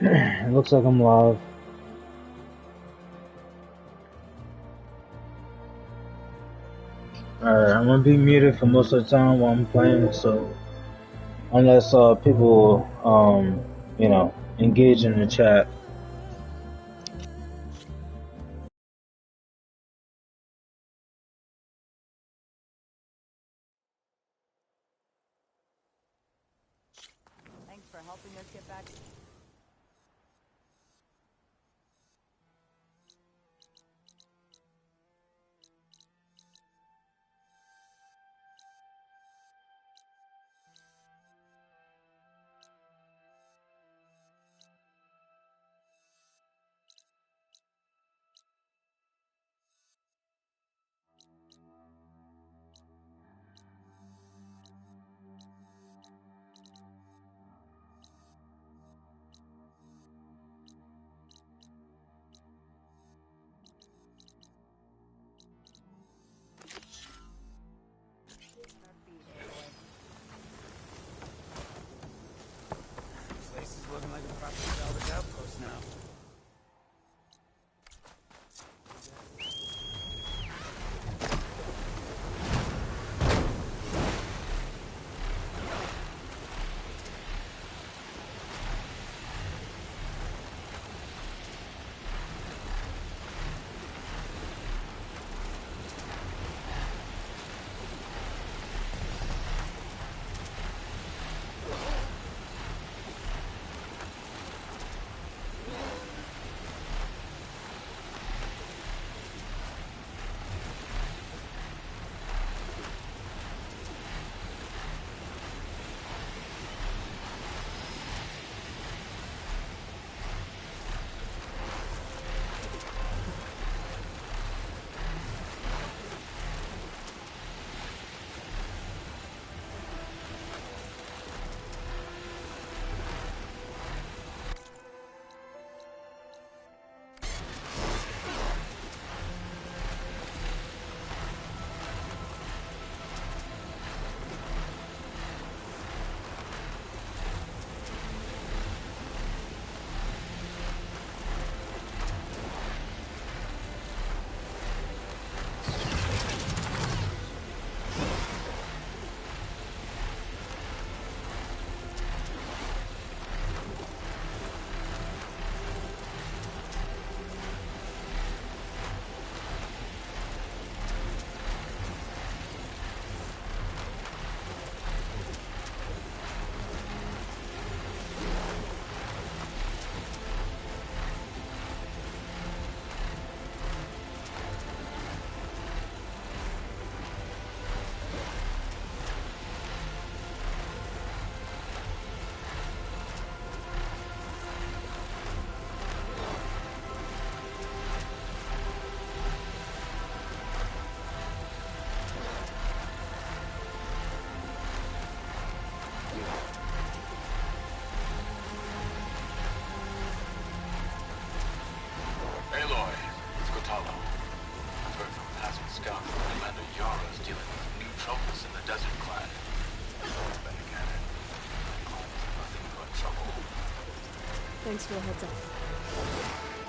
It looks like I'm live. Alright, I'm gonna be muted for most of the time while I'm playing, so unless people engage in the chat. Thanks for helping us get back. Place is looking like a proper salvage outpost now. Aloy, it's Kotalo. I've heard from passing scouts that Commander Yara is dealing with new troubles in the Desert Clan. Then again, the clan is nothing but trouble. Thanks for the heads up.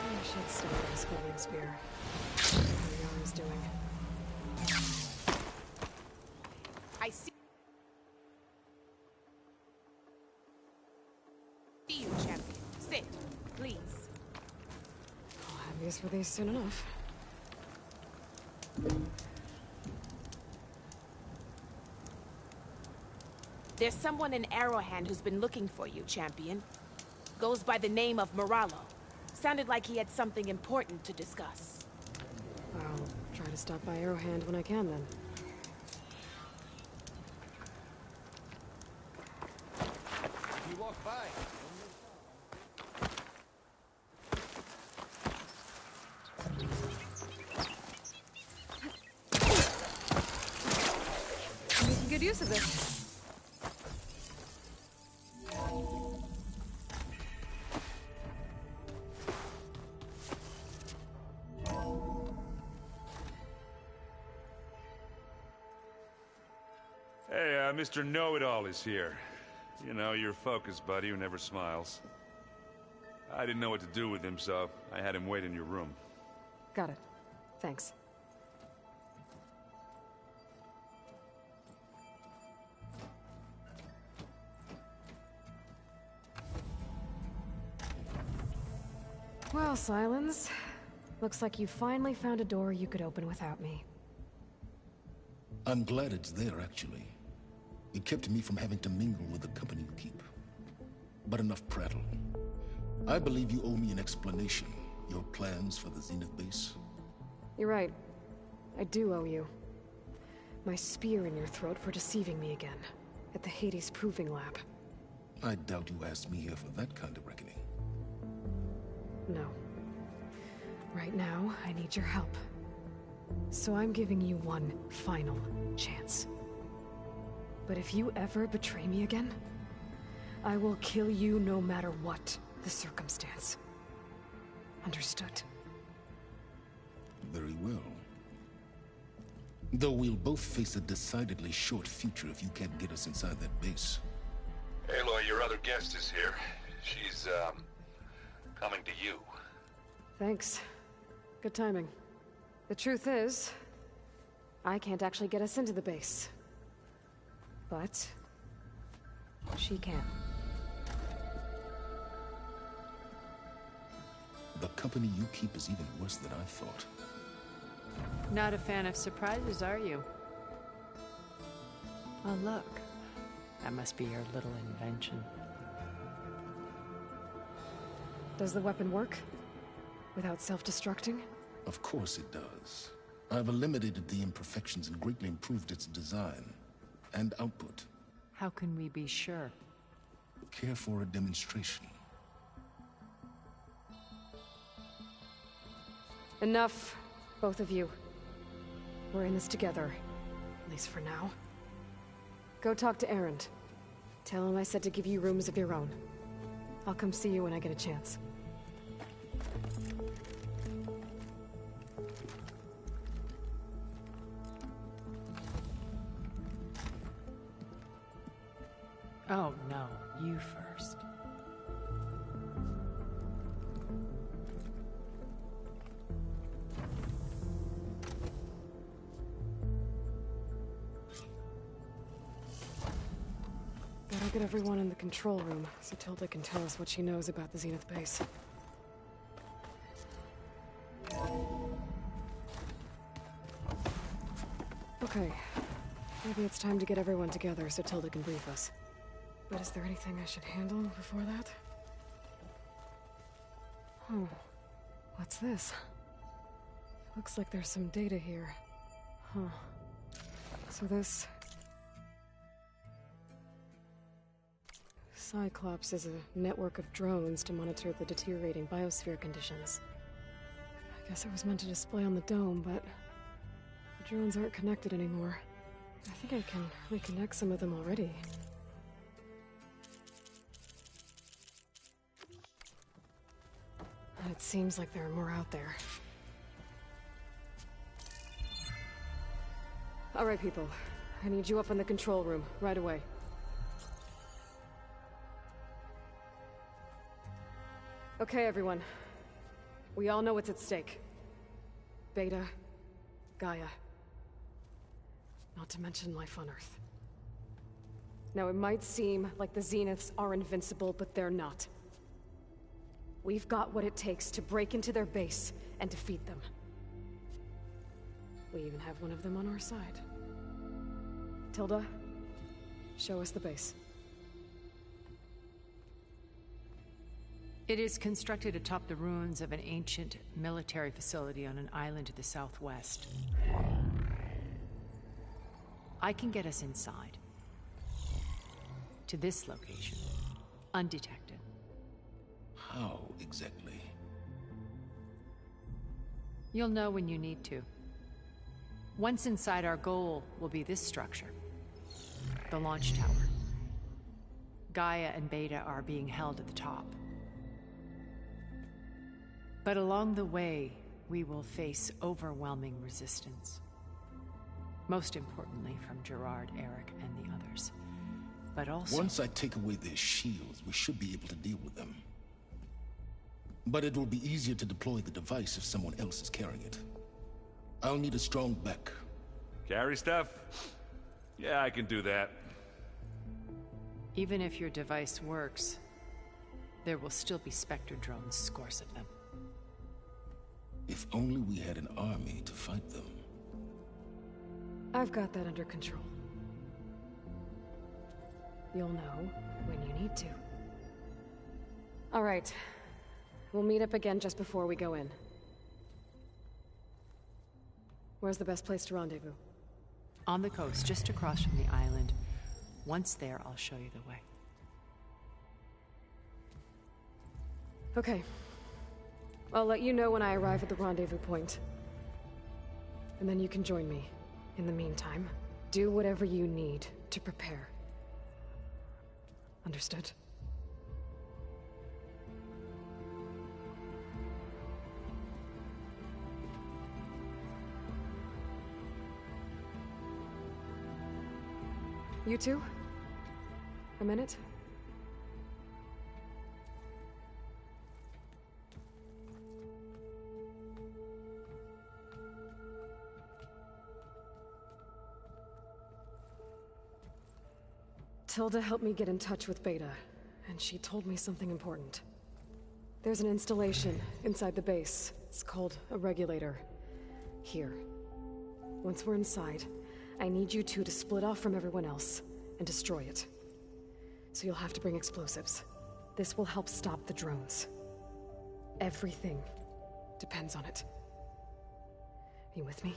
I should start this holding spear. How Yara's doing. I see you, champion. Sit, please. I'll have use for these soon enough. There's someone in Arrowhand who's been looking for you, champion. Goes by the name of Moralo. Sounded like he had something important to discuss. I'll try to stop by Arrowhand when I can, then. You walk by. I'm making good use of this. Hey, Mr. Know-It-All is here. You know, your focus buddy who never smiles. I didn't know what to do with him, so I had him wait in your room. Got it. Thanks. Well, Silence. Looks like you finally found a door you could open without me. I'm glad it's there, actually. It kept me from having to mingle with the company you keep. But enough prattle. I believe you owe me an explanation. Your plans for the Zenith base? You're right. I do owe you. My spear in your throat for deceiving me again. At the Hades Proving Lab. I doubt you asked me here for that kind of reckoning. No. Right now, I need your help. So I'm giving you one final chance. But if you ever betray me again, I will kill you no matter what the circumstance. Understood? Very well. Though we'll both face a decidedly short future if you can't get us inside that base. Aloy, your other guest is here. She's, coming to you. Thanks. Good timing. The truth is, I can't actually get us into the base. But she can. The company you keep is even worse than I thought. Not a fan of surprises, are you? Oh, look. That must be your little invention. Does the weapon work? Without self-destructing? Of course it does. I've eliminated the imperfections and greatly improved its design and output. How can we be sure? Care for a demonstration? Enough, both of you. We're in this together, at least for now. Go talk to Erend. Tell him I said to give you rooms of your own. I'll come see you when I get a chance. Oh, no. You first. Gotta get everyone in the control room, so Tilda can tell us what she knows about the Zenith base. Okay. Maybe it's time to get everyone together so Tilda can brief us. But is there anything I should handle before that? Oh. What's this? Looks like there's some data here. Huh. So this... Cyclops is a network of drones to monitor the deteriorating biosphere conditions. I guess it was meant to display on the dome, but... the drones aren't connected anymore. I think I can reconnect some of them already. It seems like there are more out there. All right, people. I need you up in the control room, right away. Okay, everyone. We all know what's at stake. Beta, Gaia. Not to mention life on Earth. Now, it might seem like the Zeniths are invincible, but they're not. We've got what it takes to break into their base and defeat them. We even have one of them on our side. Tilda, show us the base. It is constructed atop the ruins of an ancient military facility on an island to the southwest. I can get us inside. To this location. Undetected. How exactly? You'll know when you need to. Once inside, our goal will be this structure. The launch tower. Gaia and Beta are being held at the top. But along the way, we will face overwhelming resistance. Most importantly from Gerard, Eric, and the others. But also... Once I take away their shields, we should be able to deal with them. But it will be easier to deploy the device if someone else is carrying it. I'll need a strong back. Carry stuff? Yeah, I can do that. Even if your device works, there will still be Spectre drones, scores of them. If only we had an army to fight them. I've got that under control. You'll know when you need to. All right. We'll meet up again just before we go in. Where's the best place to rendezvous? On the coast, just across from the island. Once there, I'll show you the way. Okay. I'll let you know when I arrive at the rendezvous point. And then you can join me. In the meantime, do whatever you need to prepare. Understood? You two? A minute? Tilda helped me get in touch with Beta, and she told me something important. There's an installation inside the base. It's called a regulator. Here. Once we're inside, I need you two to split off from everyone else and destroy it. So you'll have to bring explosives. This will help stop the drones. Everything depends on it. You with me?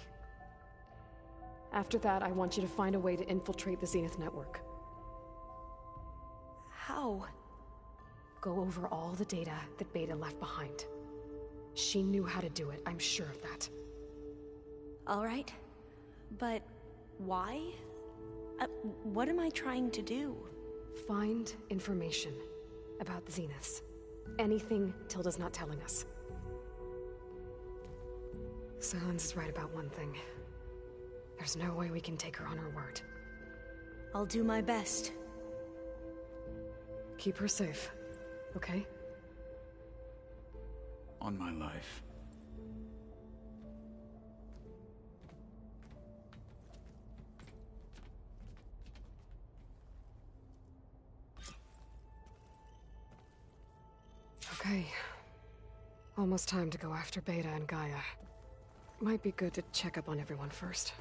After that, I want you to find a way to infiltrate the Zenith network. How? Go over all the data that Beta left behind. She knew how to do it, I'm sure of that. All right. But why? What am I trying to do? Find information about the Zeniths. Anything Tilda's not telling us. Silence is right about one thing. There's no way we can take her on her word. I'll do my best. Keep her safe, okay? On my life. Okay. Almost time to go after Beta and Gaia. Might be good to check up on everyone first.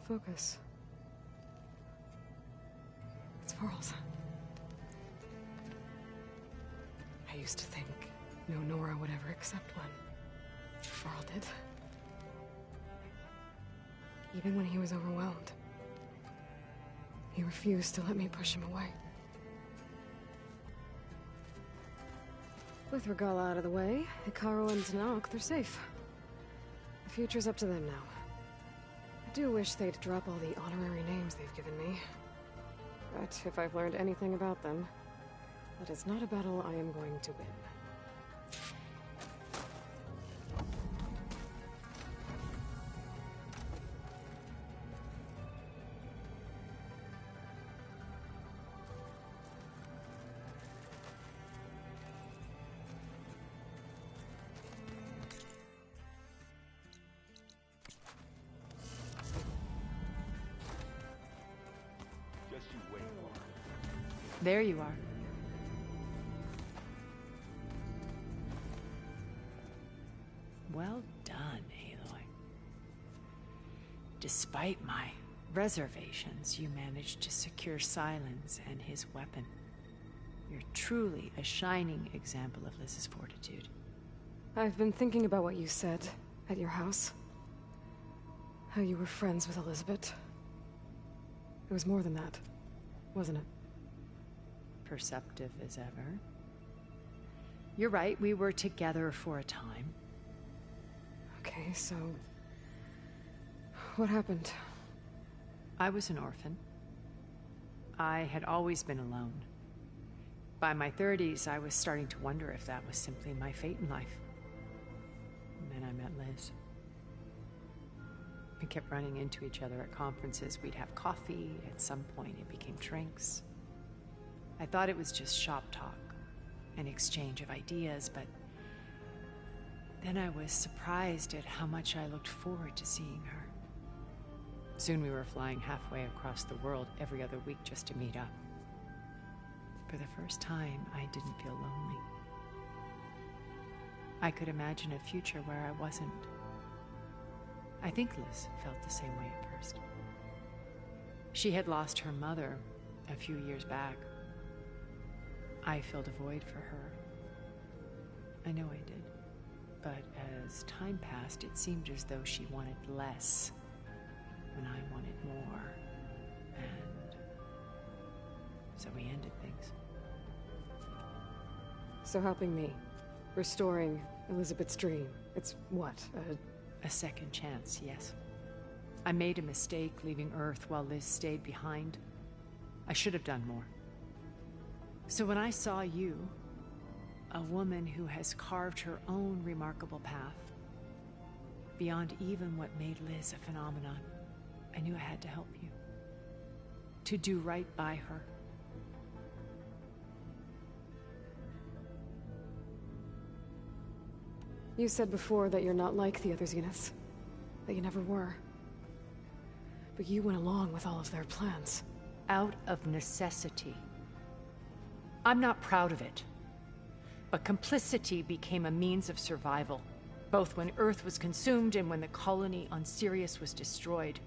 Focus. It's Varl's. I used to think no Nora would ever accept one. Varl did. Even when he was overwhelmed. He refused to let me push him away. With Regala out of the way, Hikaru and Zanok, they're safe. The future's up to them now. I do wish they'd drop all the honorary names they've given me. But if I've learned anything about them, that is not a battle I am going to win. There you are. Well done, Aloy. Despite my reservations, you managed to secure Silence and his weapon. You're truly a shining example of Liz's fortitude. I've been thinking about what you said at your house. How you were friends with Elizabeth. It was more than that, wasn't it? Perceptive as ever. You're right, we were together for a time. Okay, so... what happened? I was an orphan. I had always been alone. By my 30s, I was starting to wonder if that was simply my fate in life. And then I met Liz. We kept running into each other at conferences. We'd have coffee. At some point, it became drinks. I thought it was just shop talk, an exchange of ideas, but then I was surprised at how much I looked forward to seeing her. Soon we were flying halfway across the world every other week just to meet up. For the first time, I didn't feel lonely. I could imagine a future where I wasn't. I think Liz felt the same way at first. She had lost her mother a few years back. I filled a void for her. I know I did. But as time passed, it seemed as though she wanted less when I wanted more. And so we ended things. So helping me, restoring Elizabeth's dream, it's what, A second chance, yes. I made a mistake leaving Earth while Liz stayed behind. I should have done more. So when I saw you, a woman who has carved her own remarkable path, beyond even what made Liz a phenomenon, I knew I had to help you. To do right by her. You said before that you're not like the other Zeniths. That you never were. But you went along with all of their plans. Out of necessity. I'm not proud of it. But complicity became a means of survival, both when Earth was consumed and when the colony on Sirius was destroyed.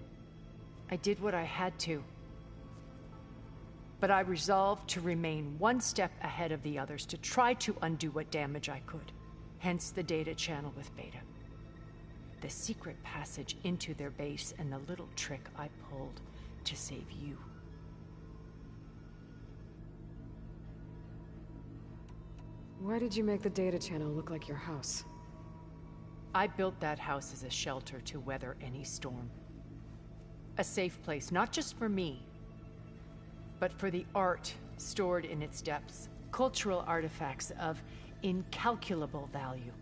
I did what I had to. But I resolved to remain one step ahead of the others, to try to undo what damage I could. Hence the data channel with Beta. The secret passage into their base and the little trick I pulled to save you. Why did you make the data channel look like your house? I built that house as a shelter to weather any storm. A safe place, not just for me, but for the art stored in its depths. Cultural artifacts of incalculable value.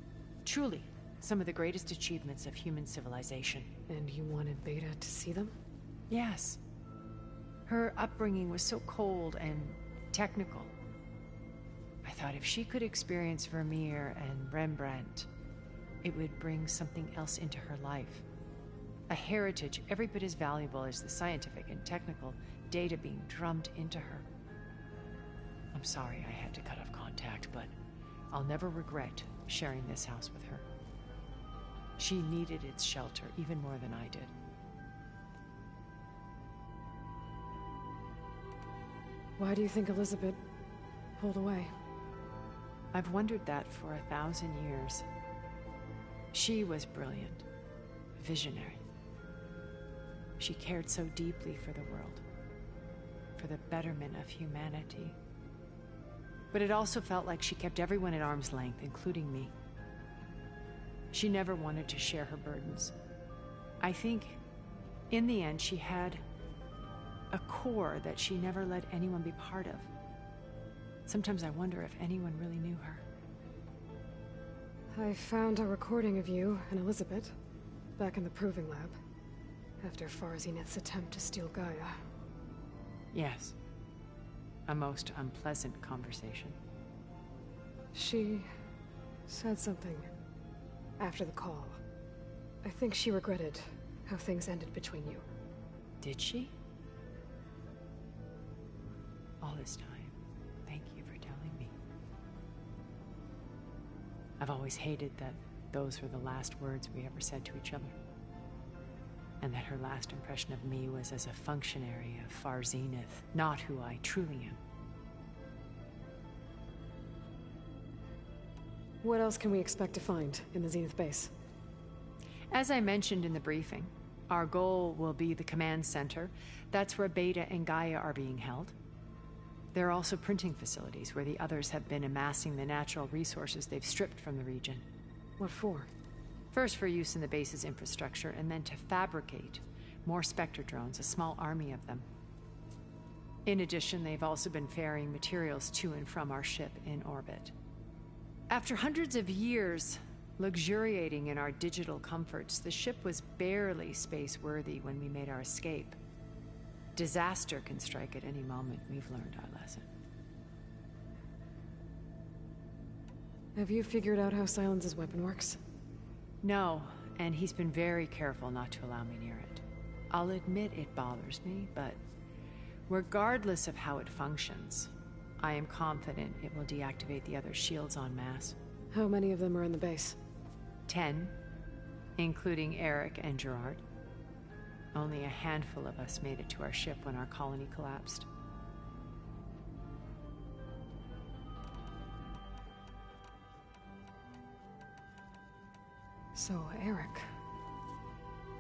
Truly, some of the greatest achievements of human civilization. And you wanted Beta to see them? Yes. Her upbringing was so cold and technical. I thought if she could experience Vermeer and Rembrandt, it would bring something else into her life. A heritage every bit as valuable as the scientific and technical data being drummed into her. I'm sorry I had to cut off contact, but I'll never regret sharing this house with her. She needed its shelter even more than I did. Why do you think Elizabeth pulled away? I've wondered that for 1,000 years. She was brilliant, visionary. She cared so deeply for the world, for the betterment of humanity. But it also felt like she kept everyone at arm's length, including me. She never wanted to share her burdens. I think, in the end, she had a core that she never let anyone be part of. Sometimes I wonder if anyone really knew her. I found a recording of you and Elizabeth back in the Proving Lab after Far Zenith's attempt to steal Gaia. Yes. A most unpleasant conversation. She said something after the call. I think she regretted how things ended between you. Did she? All this time, thank you for telling me. I've always hated that those were the last words we ever said to each other. And that her last impression of me was as a functionary of Far Zenith, not who I truly am. What else can we expect to find in the Zenith base? As I mentioned in the briefing, our goal will be the command center. That's where Beta and Gaia are being held. There are also printing facilities where the others have been amassing the natural resources they've stripped from the region. What for? First for use in the base's infrastructure, and then to fabricate more Spectre drones, a small army of them. In addition, they've also been ferrying materials to and from our ship in orbit. After hundreds of years luxuriating in our digital comforts, the ship was barely space-worthy when we made our escape. Disaster can strike at any moment. We've learned our lesson. Have you figured out how Silence's weapon works? No, and he's been very careful not to allow me near it. I'll admit it bothers me, but regardless of how it functions, I am confident it will deactivate the other shields en masse. How many of them are in the base? 10, including Eric and Gerard. Only a handful of us made it to our ship when our colony collapsed. So, Eric.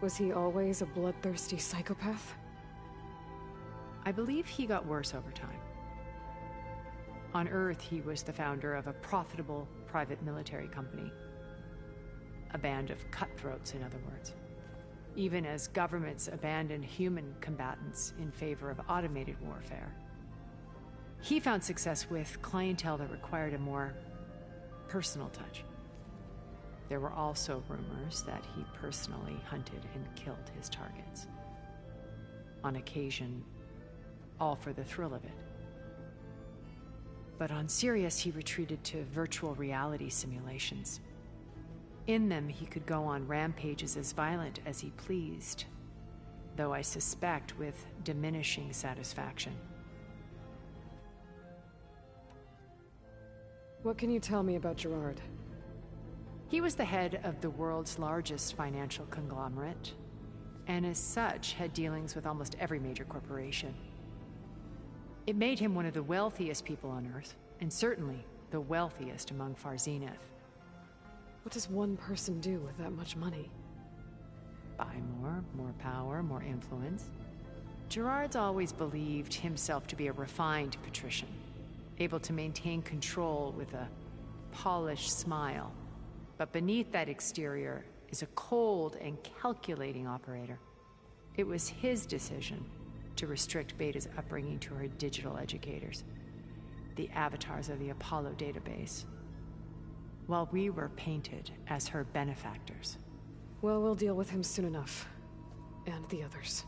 Was he always a bloodthirsty psychopath? I believe he got worse over time. On Earth, he was the founder of a profitable private military company. A band of cutthroats, in other words. Even as governments abandoned human combatants in favor of automated warfare. He found success with clientele that required a more personal touch. There were also rumors that he personally hunted and killed his targets. On occasion, all for the thrill of it. But on Sirius, he retreated to virtual reality simulations. In them, he could go on rampages as violent as he pleased, though I suspect with diminishing satisfaction. What can you tell me about Gerard? He was the head of the world's largest financial conglomerate, and as such had dealings with almost every major corporation. It made him one of the wealthiest people on Earth, and certainly the wealthiest among Far Zenith. What does one person do with that much money? Buy more power, more influence. Gerard's always believed himself to be a refined patrician, able to maintain control with a polished smile. But beneath that exterior is a cold and calculating operator. It was his decision to restrict Beta's upbringing to her digital educators, the avatars of the Apollo database, while we were painted as her benefactors. Well, we'll deal with him soon enough. And the others.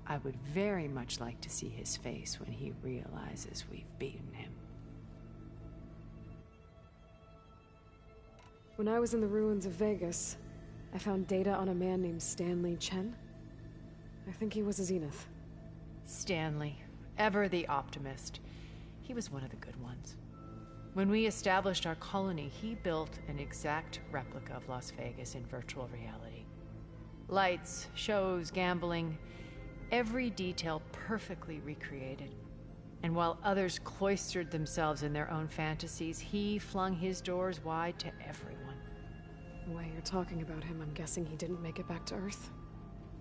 I would very much like to see his face when he realizes we've beaten him. When I was in the ruins of Vegas, I found data on a man named Stanley Chen. I think he was a Zenith. Stanley, ever the optimist. He was one of the good ones. When we established our colony, he built an exact replica of Las Vegas in virtual reality. Lights, shows, gambling, every detail perfectly recreated. And while others cloistered themselves in their own fantasies, he flung his doors wide to everyone. The way you're talking about him, I'm guessing he didn't make it back to Earth?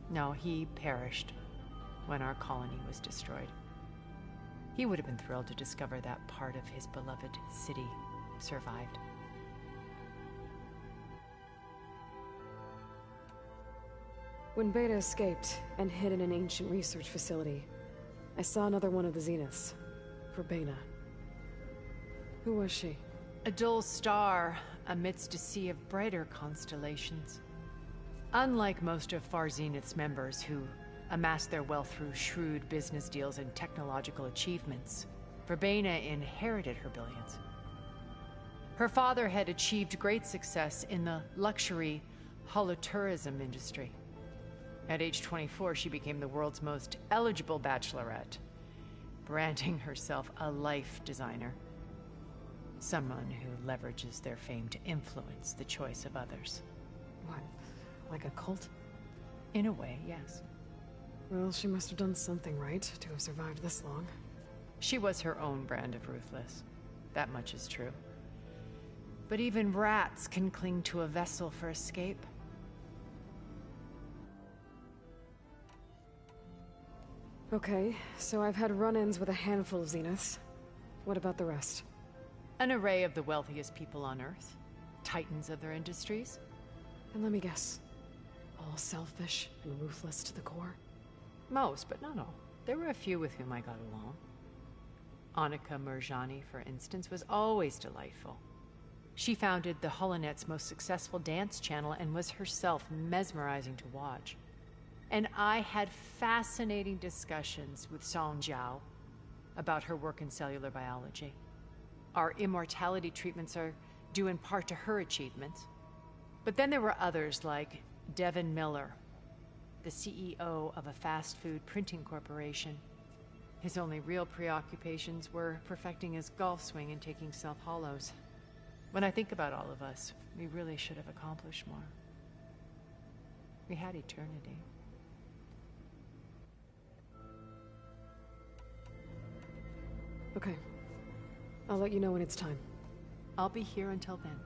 No, he perished when our colony was destroyed. He would have been thrilled to discover that part of his beloved city survived. When Beta escaped and hid in an ancient research facility, I saw another one of the Zeniths, Verbena. Who was she? A dull star amidst a sea of brighter constellations. Unlike most of Far Zenith's members who amassed their wealth through shrewd business deals and technological achievements, Verbena inherited her billions. Her father had achieved great success in the luxury holotourism industry. At age 24, she became the world's most eligible bachelorette, branding herself a life designer. Someone who leverages their fame to influence the choice of others. What, like a cult? In a way, yes. Well, she must have done something right to have survived this long. She was her own brand of ruthless. That much is true. But even rats can cling to a vessel for escape. Okay, so I've had run-ins with a handful of Zeniths. What about the rest? An array of the wealthiest people on Earth. Titans of their industries. And let me guess. All selfish and ruthless to the core? Most, but not all. there were a few with whom I got along. Annika Murjani, for instance, was always delightful. She founded the Holonet's most successful dance channel and was herself mesmerizing to watch. And I had fascinating discussions with Song Jiao about her work in cellular biology. Our immortality treatments are due in part to her achievements. But then there were others like Devin Miller, the CEO of a fast food printing corporation. His only real preoccupations were perfecting his golf swing and taking self-hollows. When I think about all of us, we really should have accomplished more. We had eternity. Okay. I'll let you know when it's time. I'll be here until then.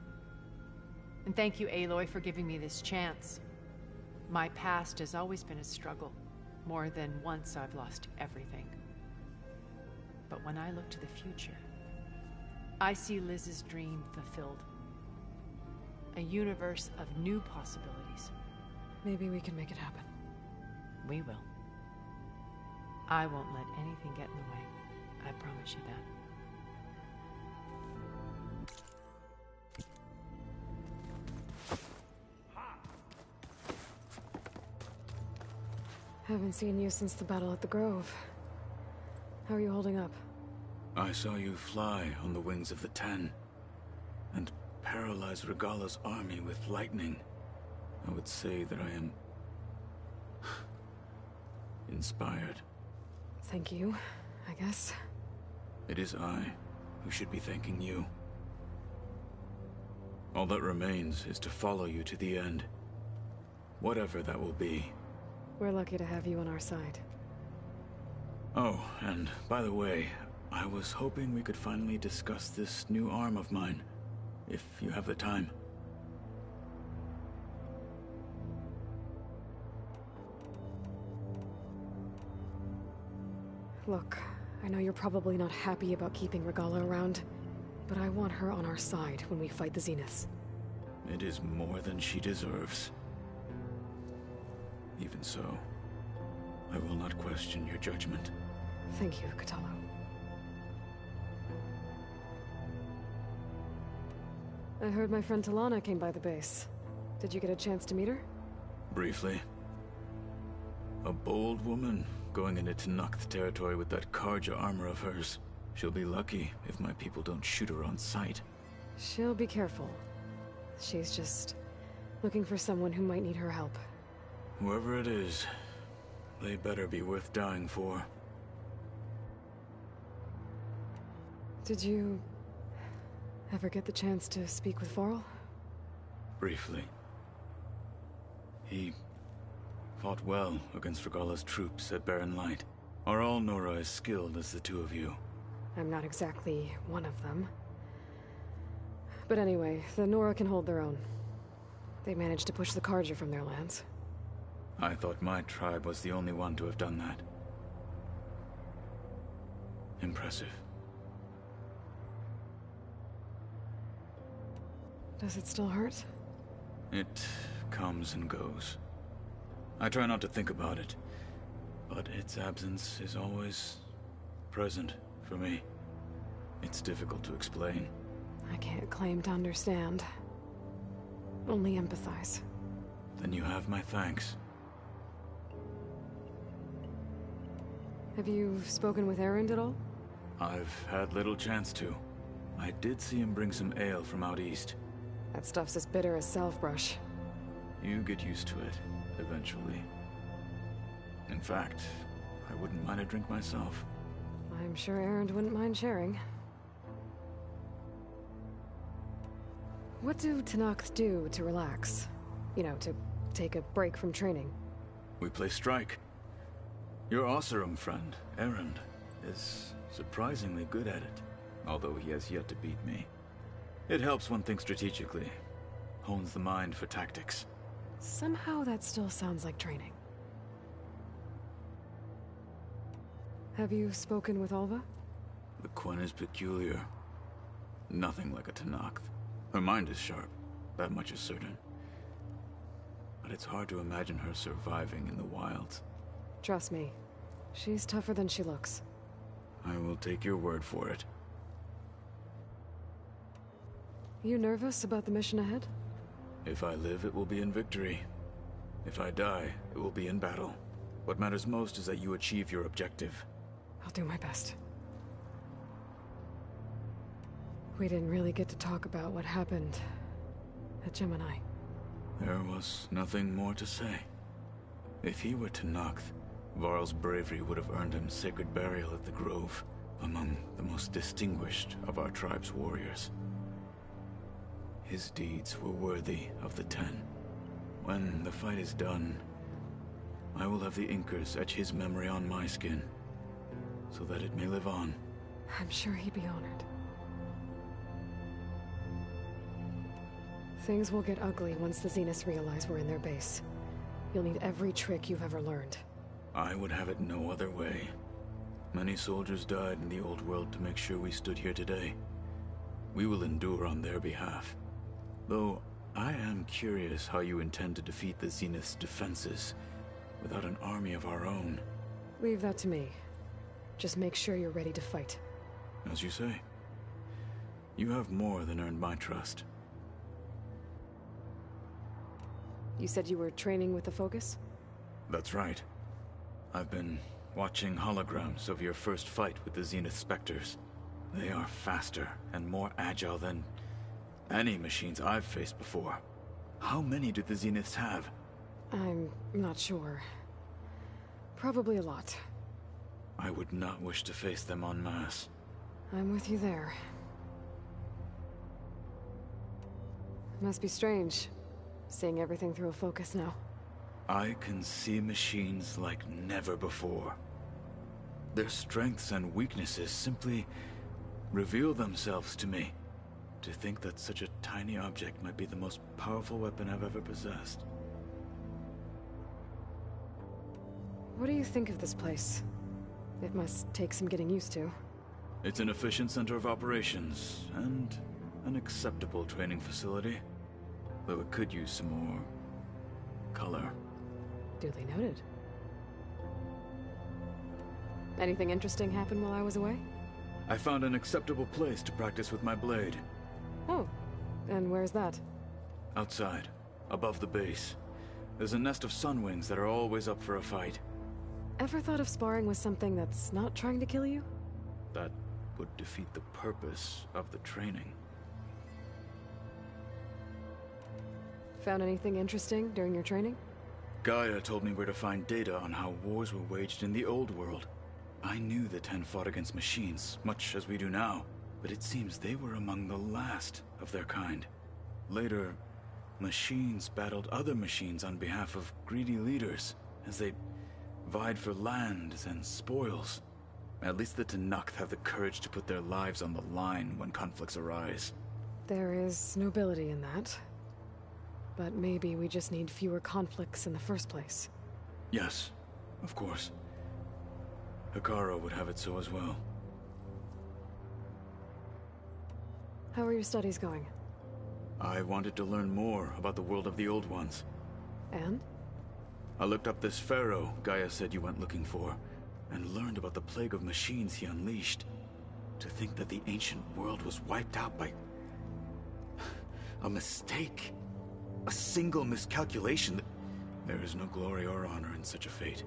And thank you, Aloy, for giving me this chance. My past has always been a struggle. More than once I've lost everything. But when I look to the future, I see Liz's dream fulfilled. A universe of new possibilities. Maybe we can make it happen. We will. I won't let anything get in the way. I promise you that. Haven't seen you since the battle at the Grove. How are you holding up? I saw you fly on the wings of the Ten, and paralyze Regala's army with lightning. I would say that I am inspired. Thank you, I guess. It is I who should be thanking you. All that remains is to follow you to the end. Whatever that will be. We're lucky to have you on our side. Oh, and by the way, I was hoping we could finally discuss this new arm of mine, if you have the time. Look, I know you're probably not happy about keeping Regala around, but I want her on our side when we fight the Zeniths. It is more than she deserves. Even so, I will not question your judgment. Thank you, Kotallo. I heard my friend Talana came by the base. Did you get a chance to meet her? Briefly. A bold woman going into Tenakth territory with that Karja armor of hers. She'll be lucky if my people don't shoot her on sight. She'll be careful. She's just looking for someone who might need her help. Whoever it is, they better be worth dying for. Did you ever get the chance to speak with Varl? Briefly. He fought well against Regala's troops at Barren Light. Are all Nora as skilled as the two of you? I'm not exactly one of them. But anyway, the Nora can hold their own. They managed to push the Karja from their lands. I thought my tribe was the only one to have done that. Impressive. Does it still hurt? It comes and goes. I try not to think about it, but its absence is always present for me. It's difficult to explain. I can't claim to understand. Only empathize. Then you have my thanks. Have you spoken with Erend at all? I've had little chance to. I did see him bring some ale from out east. That stuff's as bitter as salve-brush. You get used to it, eventually. In fact, I wouldn't mind a drink myself. I'm sure Erend wouldn't mind sharing. What do Tenakth do to relax? You know, to take a break from training? We play strike. Your Oseram friend, Erend, is surprisingly good at it, although he has yet to beat me. It helps one think strategically, hones the mind for tactics. Somehow that still sounds like training. Have you spoken with Alva? The Quen is peculiar. Nothing like a Tenakth. Her mind is sharp, that much is certain. But it's hard to imagine her surviving in the wilds. Trust me, She's tougher than she looks. I will take your word for it. You nervous about the mission ahead? If I live, it will be in victory. If I die, it will be in battle. What matters most is that you achieve your objective. I'll do my best. We didn't really get to talk about what happened at Gemini. There was nothing more to say. If he were to Noct, Varl's bravery would have earned him sacred burial at the Grove, among the most distinguished of our tribe's warriors. His deeds were worthy of the Ten. When the fight is done, I will have the Inkers etch his memory on my skin, so that it may live on. I'm sure he'd be honored. Things will get ugly once the Zeniths realize we're in their base. You'll need every trick you've ever learned. I would have it no other way. Many soldiers died in the old world to make sure we stood here today. We will endure on their behalf. Though, I am curious how you intend to defeat the Zenith's defenses without an army of our own. Leave that to me. Just make sure you're ready to fight. As you say. You have more than earned my trust. You said you were training with the Focus? That's right. I've been watching holograms of your first fight with the Zenith Spectres. They are faster and more agile than any machines I've faced before. How many do the Zeniths have? I'm not sure. Probably a lot. I would not wish to face them en masse. I'm with you there. Must be strange, seeing everything through a Focus now. I can see machines like never before. Their strengths and weaknesses simply reveal themselves to me. To think that such a tiny object might be the most powerful weapon I've ever possessed. What do you think of this place? It must take some getting used to. It's an efficient center of operations, and an acceptable training facility. Though it could use some more color. Duly noted. Anything interesting happen while I was away? I found an acceptable place to practice with my blade. Oh, and where's that? Outside, above the base. There's a nest of sunwings that are always up for a fight. Ever thought of sparring with something that's not trying to kill you? That would defeat the purpose of the training. Found anything interesting during your training? Gaia told me where to find data on how wars were waged in the old world. I knew the Ten fought against machines, much as we do now, but it seems they were among the last of their kind. Later, machines battled other machines on behalf of greedy leaders, as they vied for lands and spoils. At least the Tenakth have the courage to put their lives on the line when conflicts arise. There is nobility in that. But maybe we just need fewer conflicts in the first place. Yes, of course. Hekarro would have it so as well. How are your studies going? I wanted to learn more about the world of the Old Ones. And? I looked up this pharaoh Gaia said you went looking for, and learned about the plague of machines he unleashed. To think that the ancient world was wiped out by a mistake. A single miscalculation. There is no glory or honor in such a fate.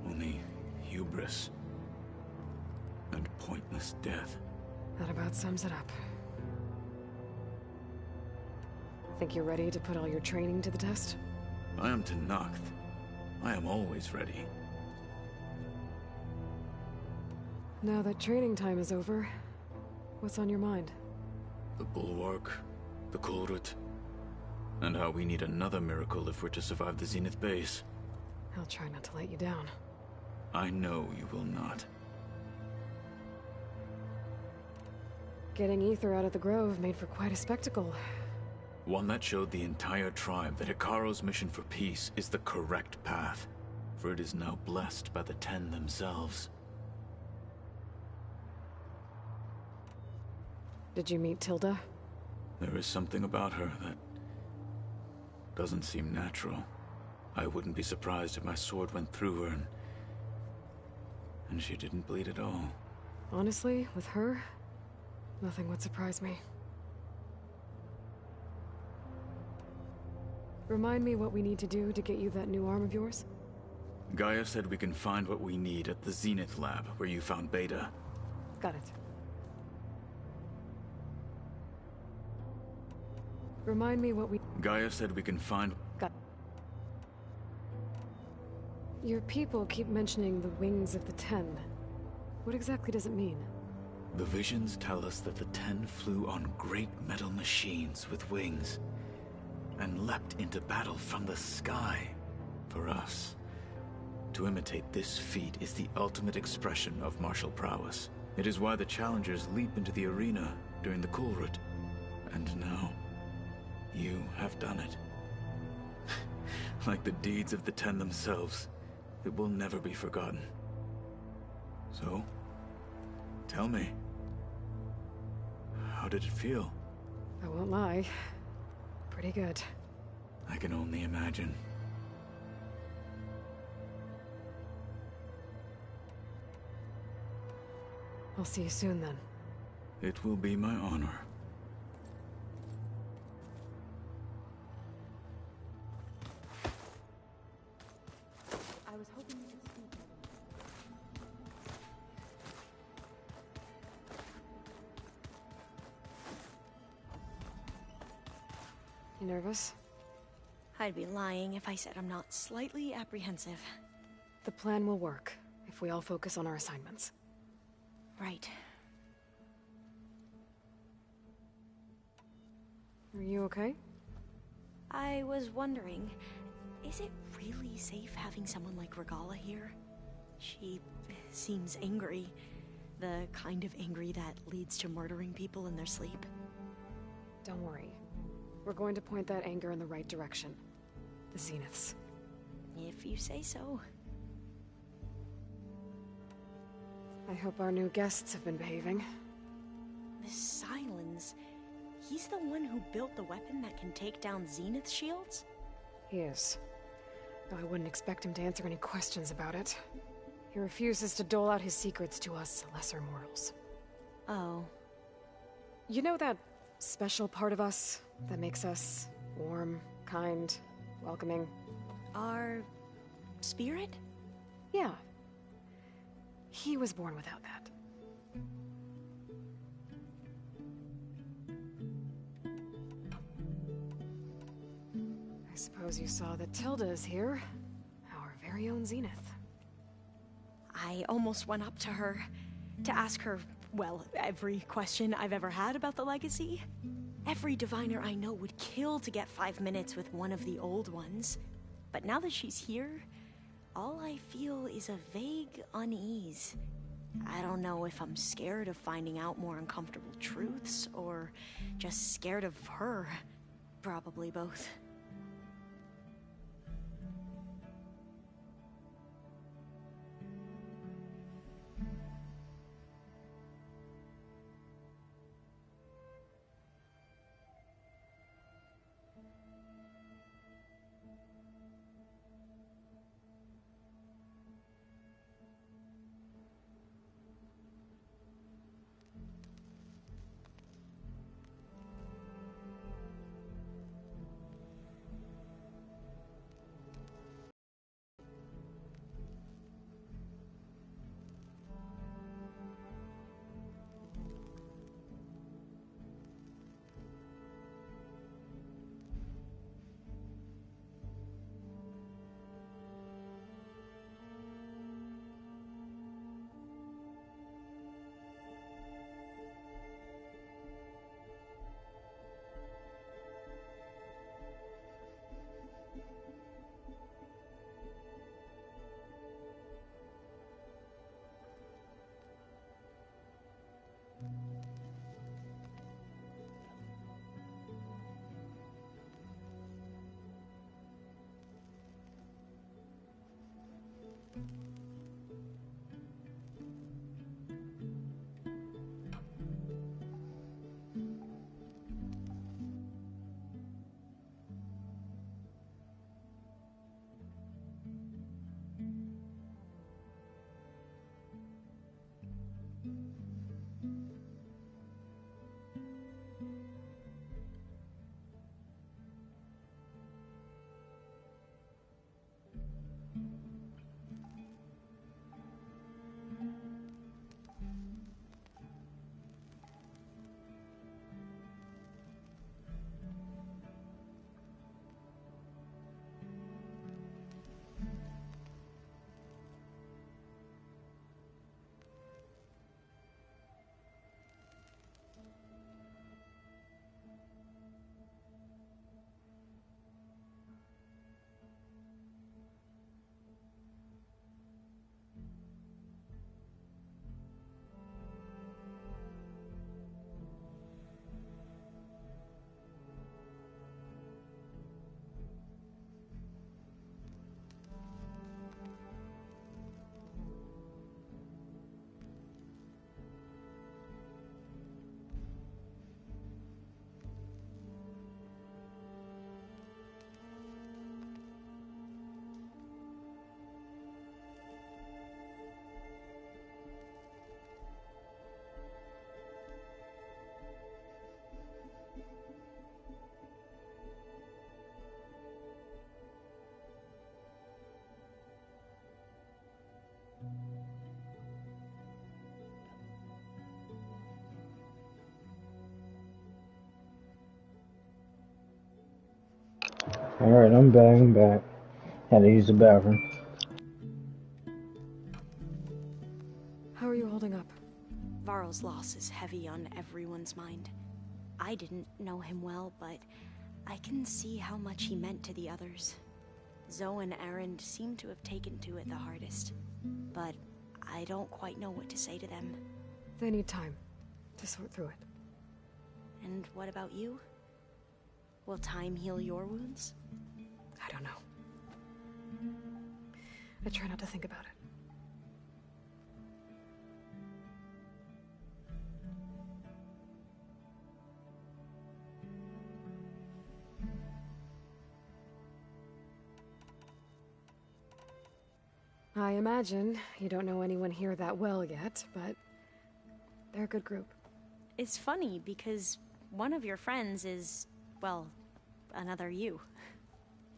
Only hubris and pointless death. That about sums it up. Think you're ready to put all your training to the test? I am Tenakth. I am always ready. Now that training time is over, what's on your mind? The Bulwark, the Kulrut, and how we need another miracle if we're to survive the Zenith base. I'll try not to let you down. I know you will not. Getting Ether out of the Grove made for quite a spectacle. One that showed the entire tribe that Hekarro's mission for peace is the correct path, for it is now blessed by the Ten themselves. Did you meet Tilda? There is something about her that doesn't seem natural. I wouldn't be surprised if my sword went through her and And she didn't bleed at all. Honestly, with her, nothing would surprise me. Remind me what we need to do to get you that new arm of yours? Gaia said we can find what we need at the Zenith lab, where you found Beta. Got it. Remind me what we... Gaia said we can find... Got... Your people keep mentioning the wings of the Ten. What exactly does it mean? The visions tell us that the Ten flew on great metal machines with wings, and leapt into battle from the sky for us. To imitate this feat is the ultimate expression of martial prowess. It is why the challengers leap into the arena during the Kulrut. And now, you have done it. Like the deeds of the Ten themselves, it will never be forgotten. So, tell me, how did it feel? I won't lie. Pretty good. I can only imagine. I'll see you soon then. It will be my honor. I was hoping you could speak. You nervous? I'd be lying if I said I'm not slightly apprehensive. The plan will work if we all focus on our assignments. Right. Are you okay? I was wondering, is it really safe having someone like Regala here? She seems angry. The kind of angry that leads to murdering people in their sleep. Don't worry. We're going to point that anger in the right direction. The Zeniths. If you say so. I hope our new guests have been behaving. This Silence, he's the one who built the weapon that can take down Zenith shields? He is. Though I wouldn't expect him to answer any questions about it. He refuses to dole out his secrets to us lesser mortals. Oh. You know that special part of us that makes us warm, kind, welcoming? Our spirit? Yeah. He was born without that. I suppose you saw that Tilda is here. Our very own Zenith. I almost went up to her to ask her, well, every question I've ever had about the legacy. Every diviner I know would kill to get 5 minutes with one of the old ones. But now that she's here, all I feel is a vague unease. I don't know if I'm scared of finding out more uncomfortable truths, or just scared of her. Probably both. Alright, I'm back, Had to use the bathroom. How are you holding up? Varl's loss is heavy on everyone's mind. I didn't know him well, but I can see how much he meant to the others. Zoe and Aaron seem to have taken to it the hardest, but I don't quite know what to say to them. They need time to sort through it. And what about you? Will time heal your wounds? I don't know. I try not to think about it. I imagine you don't know anyone here that well yet, but they're a good group. It's funny because one of your friends is, well, another you.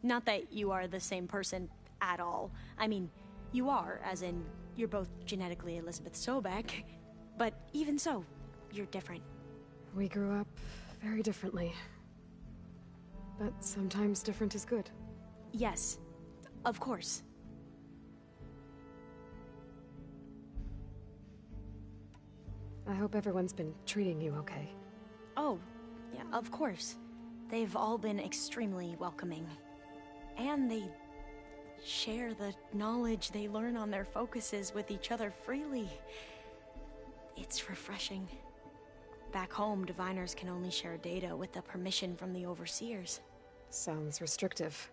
Not that you are the same person at all. I mean, you are, as in, you're both genetically Elizabeth Sobek, but even so, you're different. We grew up very differently. But sometimes different is good. Yes, of course. I hope everyone's been treating you okay. Oh, yeah, of course. They've all been extremely welcoming. And they share the knowledge they learn on their focuses with each other freely. It's refreshing. Back home, diviners can only share data with the permission from the overseers. Sounds restrictive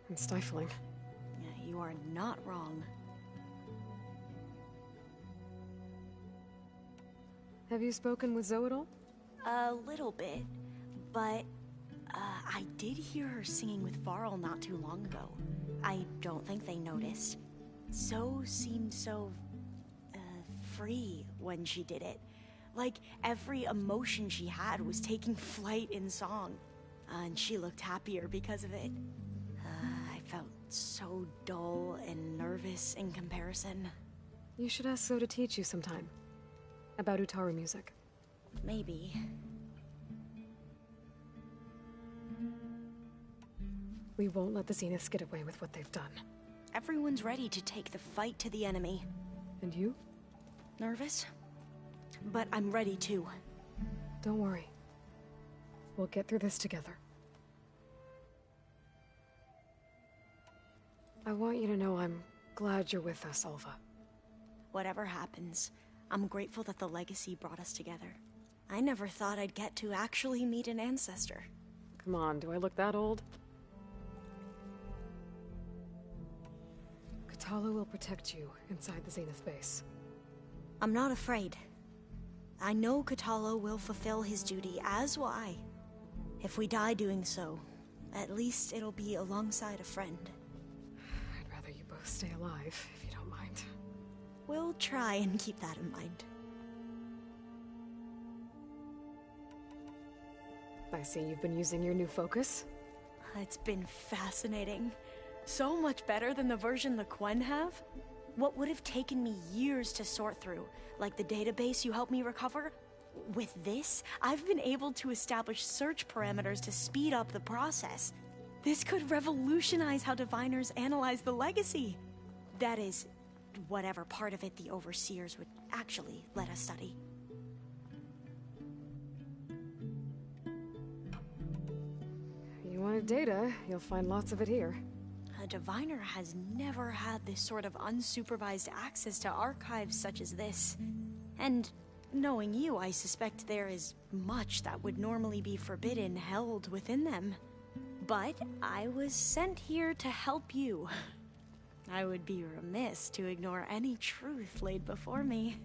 and stifling. Yeah, you are not wrong. Have you spoken with Zoe at all? A little bit, but I did hear her singing with Varl not too long ago. I don't think they noticed. Zoe seemed so free when she did it. Like every emotion she had was taking flight in song. And she looked happier because of it. I felt so dull and nervous in comparison. You should ask Zoe to teach you sometime. About Utaru music. Maybe. We won't let the Zeniths get away with what they've done. Everyone's ready to take the fight to the enemy. And you? Nervous? But I'm ready too. Don't worry. We'll get through this together. I want you to know I'm glad you're with us, Alva. Whatever happens, I'm grateful that the legacy brought us together. I never thought I'd get to actually meet an ancestor. Come on, do I look that old? Katala will protect you inside the Zenith base. I'm not afraid. I know Katala will fulfill his duty, as will I. If we die doing so, at least it'll be alongside a friend. I'd rather you both stay alive, if you don't mind. We'll try and keep that in mind. I see you've been using your new focus. It's been fascinating. So much better than the version the Quen have. What would have taken me years to sort through, like the database you helped me recover, with this, I've been able to establish search parameters to speed up the process. This could revolutionize how diviners analyze the legacy. That is, whatever part of it the overseers would actually let us study. You wanted data, you'll find lots of it here. A diviner has never had this sort of unsupervised access to archives such as this. And knowing you, I suspect there is much that would normally be forbidden held within them. But I was sent here to help you. I would be remiss to ignore any truth laid before me.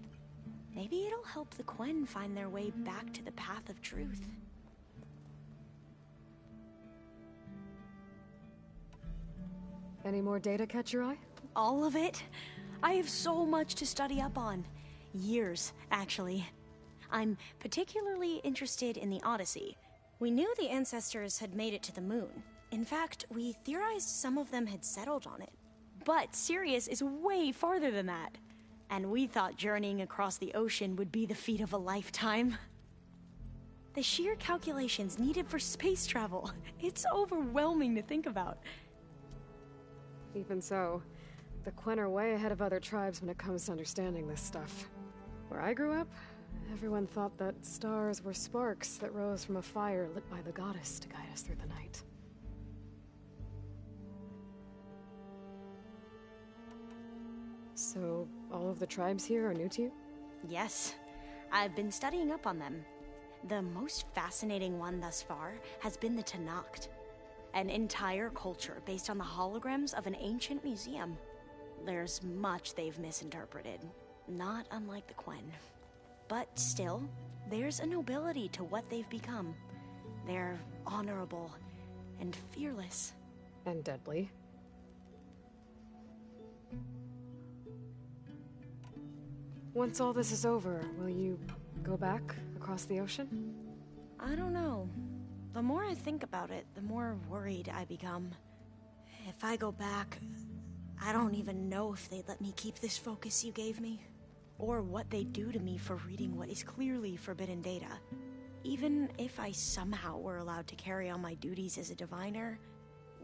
Maybe it'll help the Quen find their way back to the path of truth. Any more data catch your eye? All of it? I have so much to study up on. Years, actually. I'm particularly interested in the Odyssey. We knew the ancestors had made it to the moon. In fact, we theorized some of them had settled on it. But Sirius is way farther than that. And we thought journeying across the ocean would be the feat of a lifetime. The sheer calculations needed for space travel. It's overwhelming to think about. Even so, the Quen are way ahead of other tribes when it comes to understanding this stuff. Where I grew up, everyone thought that stars were sparks that rose from a fire lit by the goddess to guide us through the night. So, all of the tribes here are new to you? Yes. I've been studying up on them. The most fascinating one thus far has been the Tenakth, an entire culture based on the holograms of an ancient museum. There's much they've misinterpreted, not unlike the Quen. But still, there's a nobility to what they've become. They're honorable and fearless. And deadly. Once all this is over, will you go back across the ocean? I don't know. The more I think about it, the more worried I become. If I go back, I don't even know if they'd let me keep this focus you gave me, or what they'd do to me for reading what is clearly forbidden data. Even if I somehow were allowed to carry on my duties as a diviner,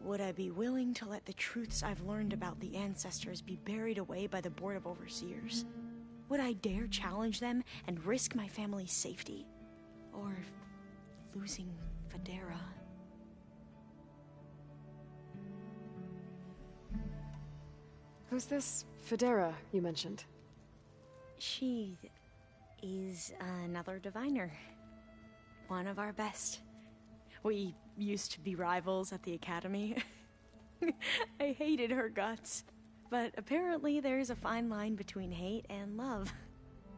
would I be willing to let the truths I've learned about the ancestors be buried away by the Board of Overseers? Would I dare challenge them and risk my family's safety? Or losing Federa? Who's this Federa you mentioned? She is another diviner. One of our best. We used to be rivals at the academy. I hated her guts. But apparently there's a fine line between hate and love.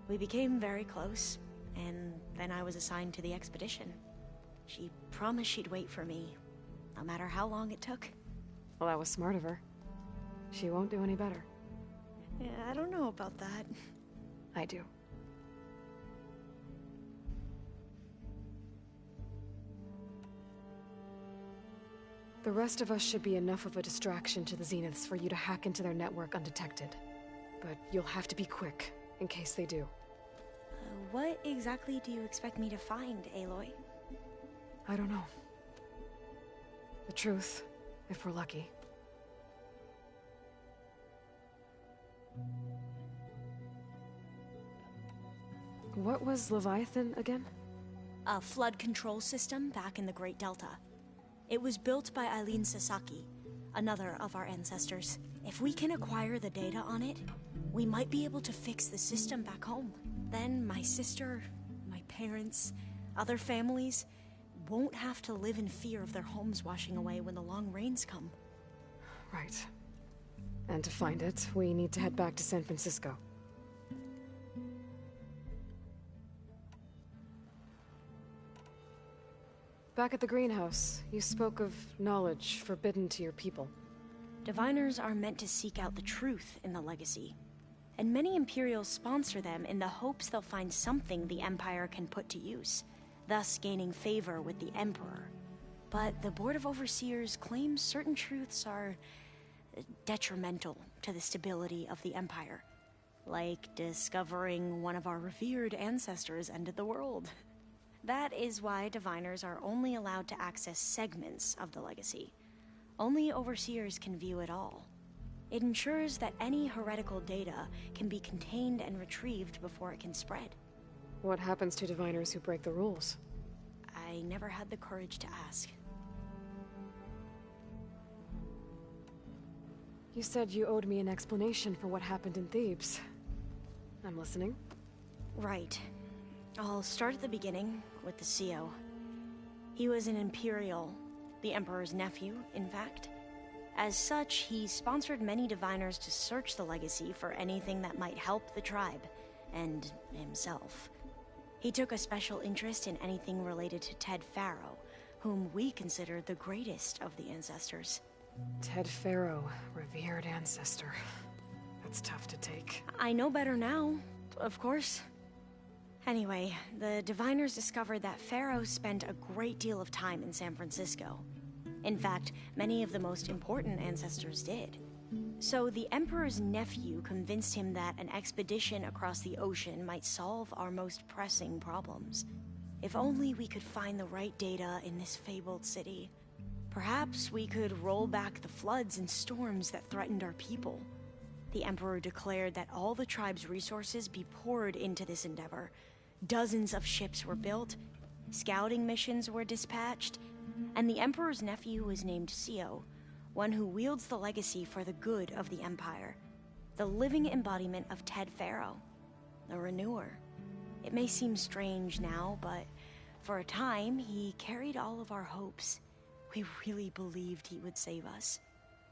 We became very close, and then I was assigned to the expedition. She promised she'd wait for me, no matter how long it took. Well, that was smart of her. She won't do any better. Yeah, I don't know about that. I do. The rest of us should be enough of a distraction to the Zeniths for you to hack into their network undetected. But you'll have to be quick, in case they do. What exactly do you expect me to find, Aloy? I don't know. The truth, if we're lucky. What was Leviathan again? A flood control system back in the Great Delta. It was built by Eileen Sasaki, another of our ancestors. If we can acquire the data on it, we might be able to fix the system back home. Then my sister, my parents, other families won't have to live in fear of their homes washing away when the long rains come. Right. And to find it, we need to head back to San Francisco. Back at the greenhouse, you spoke of knowledge forbidden to your people. Diviners are meant to seek out the truth in the legacy, and many Imperials sponsor them in the hopes they'll find something the Empire can put to use, thus gaining favor with the Emperor. But the Board of Overseers claims certain truths are detrimental to the stability of the Empire, like discovering one of our revered ancestors ended the world. That is why diviners are only allowed to access segments of the legacy. Only overseers can view it all. It ensures that any heretical data can be contained and retrieved before it can spread. What happens to diviners who break the rules? I never had the courage to ask. You said you owed me an explanation for what happened in Thebes. I'm listening. Right. I'll start at the beginning, with the CO. He was an Imperial, the Emperor's nephew, in fact. As such, he sponsored many diviners to search the legacy for anything that might help the tribe, and himself. He took a special interest in anything related to Ted Faro, whom we consider the greatest of the ancestors. Ted Faro, revered ancestor. That's tough to take. I know better now, of course. Anyway, the diviners discovered that Pharaoh spent a great deal of time in San Francisco. In fact, many of the most important ancestors did. So the Emperor's nephew convinced him that an expedition across the ocean might solve our most pressing problems. If only we could find the right data in this fabled city. Perhaps we could roll back the floods and storms that threatened our people. The Emperor declared that all the tribe's resources be poured into this endeavor. Dozens of ships were built, scouting missions were dispatched, and the Emperor's nephew was named Sio, one who wields the legacy for the good of the Empire. The living embodiment of Ted Faro, the Renewer. It may seem strange now, but for a time, he carried all of our hopes. We really believed he would save us.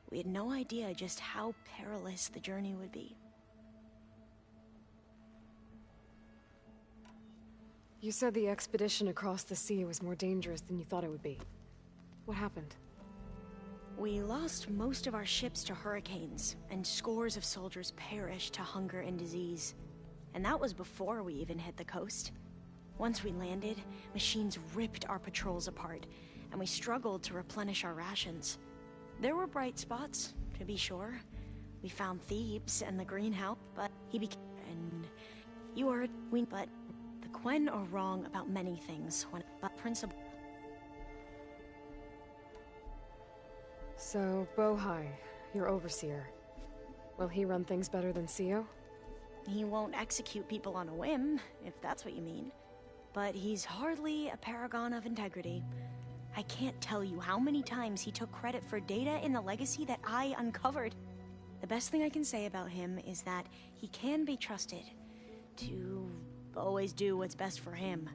We had no idea just how perilous the journey would be. You said the expedition across the sea was more dangerous than you thought it would be. What happened? We lost most of our ships to hurricanes, and scores of soldiers perished to hunger and disease. And that was before we even hit the coast. Once we landed, machines ripped our patrols apart, and we struggled to replenish our rations. There were bright spots, to be sure. We found Thebes and the greenhouse, but he became... And you are... But the Quen are wrong about many things, but principle... So, Bohai, your overseer. Will he run things better than Sio? He won't execute people on a whim, if that's what you mean. But he's hardly a paragon of integrity. I can't tell you how many times he took credit for data in the legacy that I uncovered. The best thing I can say about him is that he can be trusted to always do what's best for him.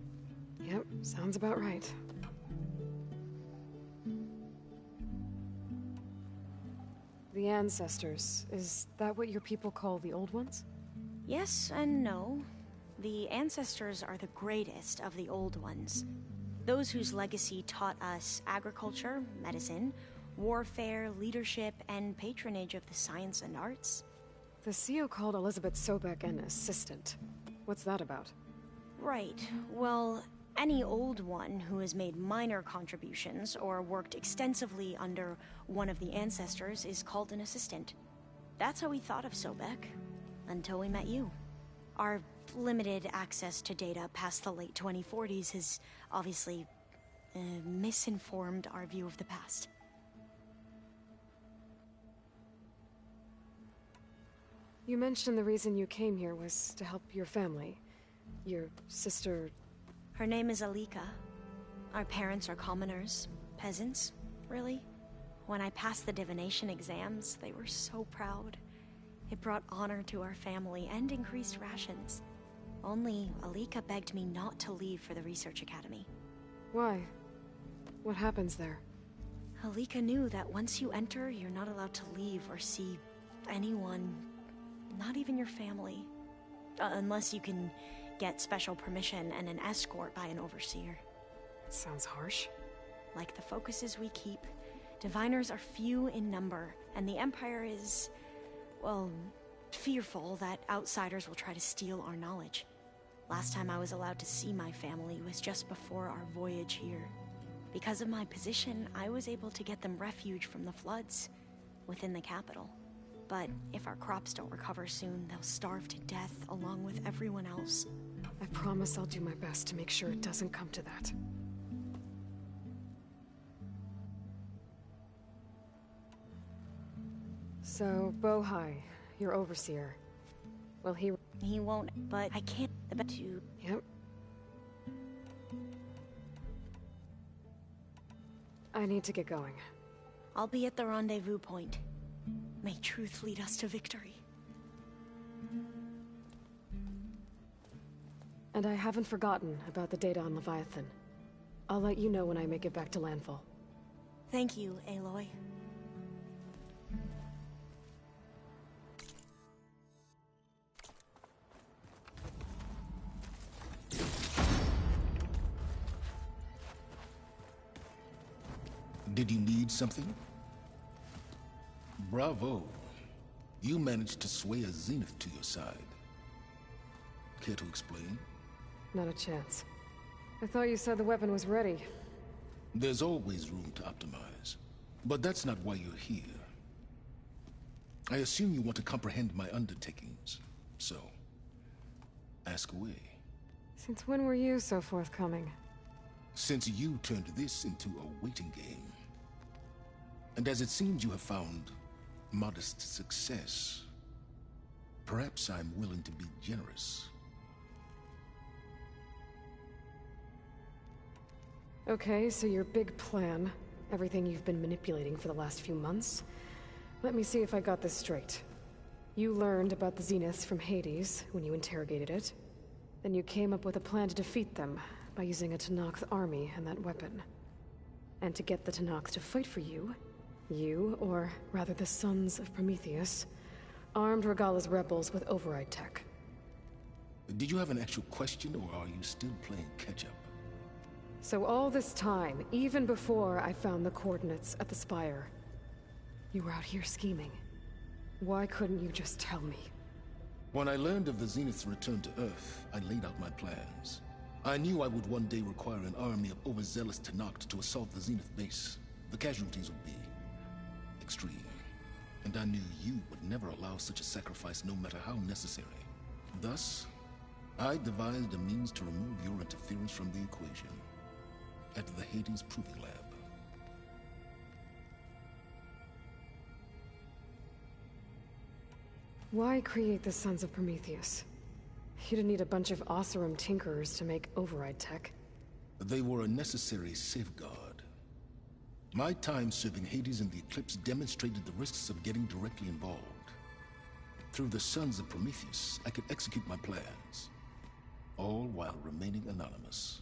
Yep, sounds about right. The ancestors, is that what your people call the old ones? Yes and no. The ancestors are the greatest of the old ones. Those whose legacy taught us agriculture, medicine, warfare, leadership, and patronage of the science and arts. The CEO called Elizabeth Sobek an assistant. What's that about? Right. Well, any old one who has made minor contributions or worked extensively under one of the ancestors is called an assistant. That's how we thought of Sobek, until we met you. Our limited access to data past the late 2040s has obviously misinformed our view of the past. You mentioned the reason you came here was to help your family. Your sister... Her name is Alika. Our parents are commoners, peasants, really. When I passed the divination exams, they were so proud. It brought honor to our family and increased rations. Only Alika begged me not to leave for the research academy. Why? What happens there? Alika knew that once you enter, you're not allowed to leave or see anyone, not even your family. Unless you can get special permission and an escort by an overseer. That sounds harsh. Like the focuses we keep, diviners are few in number, and the Empire is, well, fearful that outsiders will try to steal our knowledge. Last time I was allowed to see my family was just before our voyage here. Because of my position, I was able to get them refuge from the floods within the capital. But if our crops don't recover soon, they'll starve to death along with everyone else. I promise I'll do my best to make sure it doesn't come to that. So, Bohai, your overseer. Will he... He won't, but I can't... to... Yep. I need to get going. I'll be at the rendezvous point. May truth lead us to victory. And I haven't forgotten about the data on Leviathan. I'll let you know when I make it back to landfall. Thank you, Aloy. Did you need something? Bravo. You managed to sway a Zenith to your side. Care to explain? Not a chance. I thought you said the weapon was ready. There's always room to optimize. But that's not why you're here. I assume you want to comprehend my undertakings. So, ask away. Since when were you so forthcoming? Since you turned this into a waiting game. And as it seems you have found modest success, perhaps I'm willing to be generous. Okay, so your big plan, everything you've been manipulating for the last few months. Let me see if I got this straight. You learned about the Zeniths from Hades when you interrogated it. Then you came up with a plan to defeat them by using a Tenakth army and that weapon. And to get the Tenakth to fight for you, or rather the Sons of Prometheus, armed Regalla's rebels with override tech. Did you have an actual question, or are you still playing catch-up? So all this time, even before I found the coordinates at the Spire, you were out here scheming. Why couldn't you just tell me? When I learned of the Zenith's return to Earth, I laid out my plans. I knew I would one day require an army of overzealous Tenakth to assault the Zenith base. The casualties would be extreme. And I knew you would never allow such a sacrifice, no matter how necessary. Thus, I devised a means to remove your interference from the equation at the Hades Proving Lab. Why create the Sons of Prometheus? You didn't need a bunch of Oseram tinkerers to make override tech. They were a necessary safeguard. My time serving Hades in the Eclipse demonstrated the risks of getting directly involved. Through the Sons of Prometheus, I could execute my plans, all while remaining anonymous.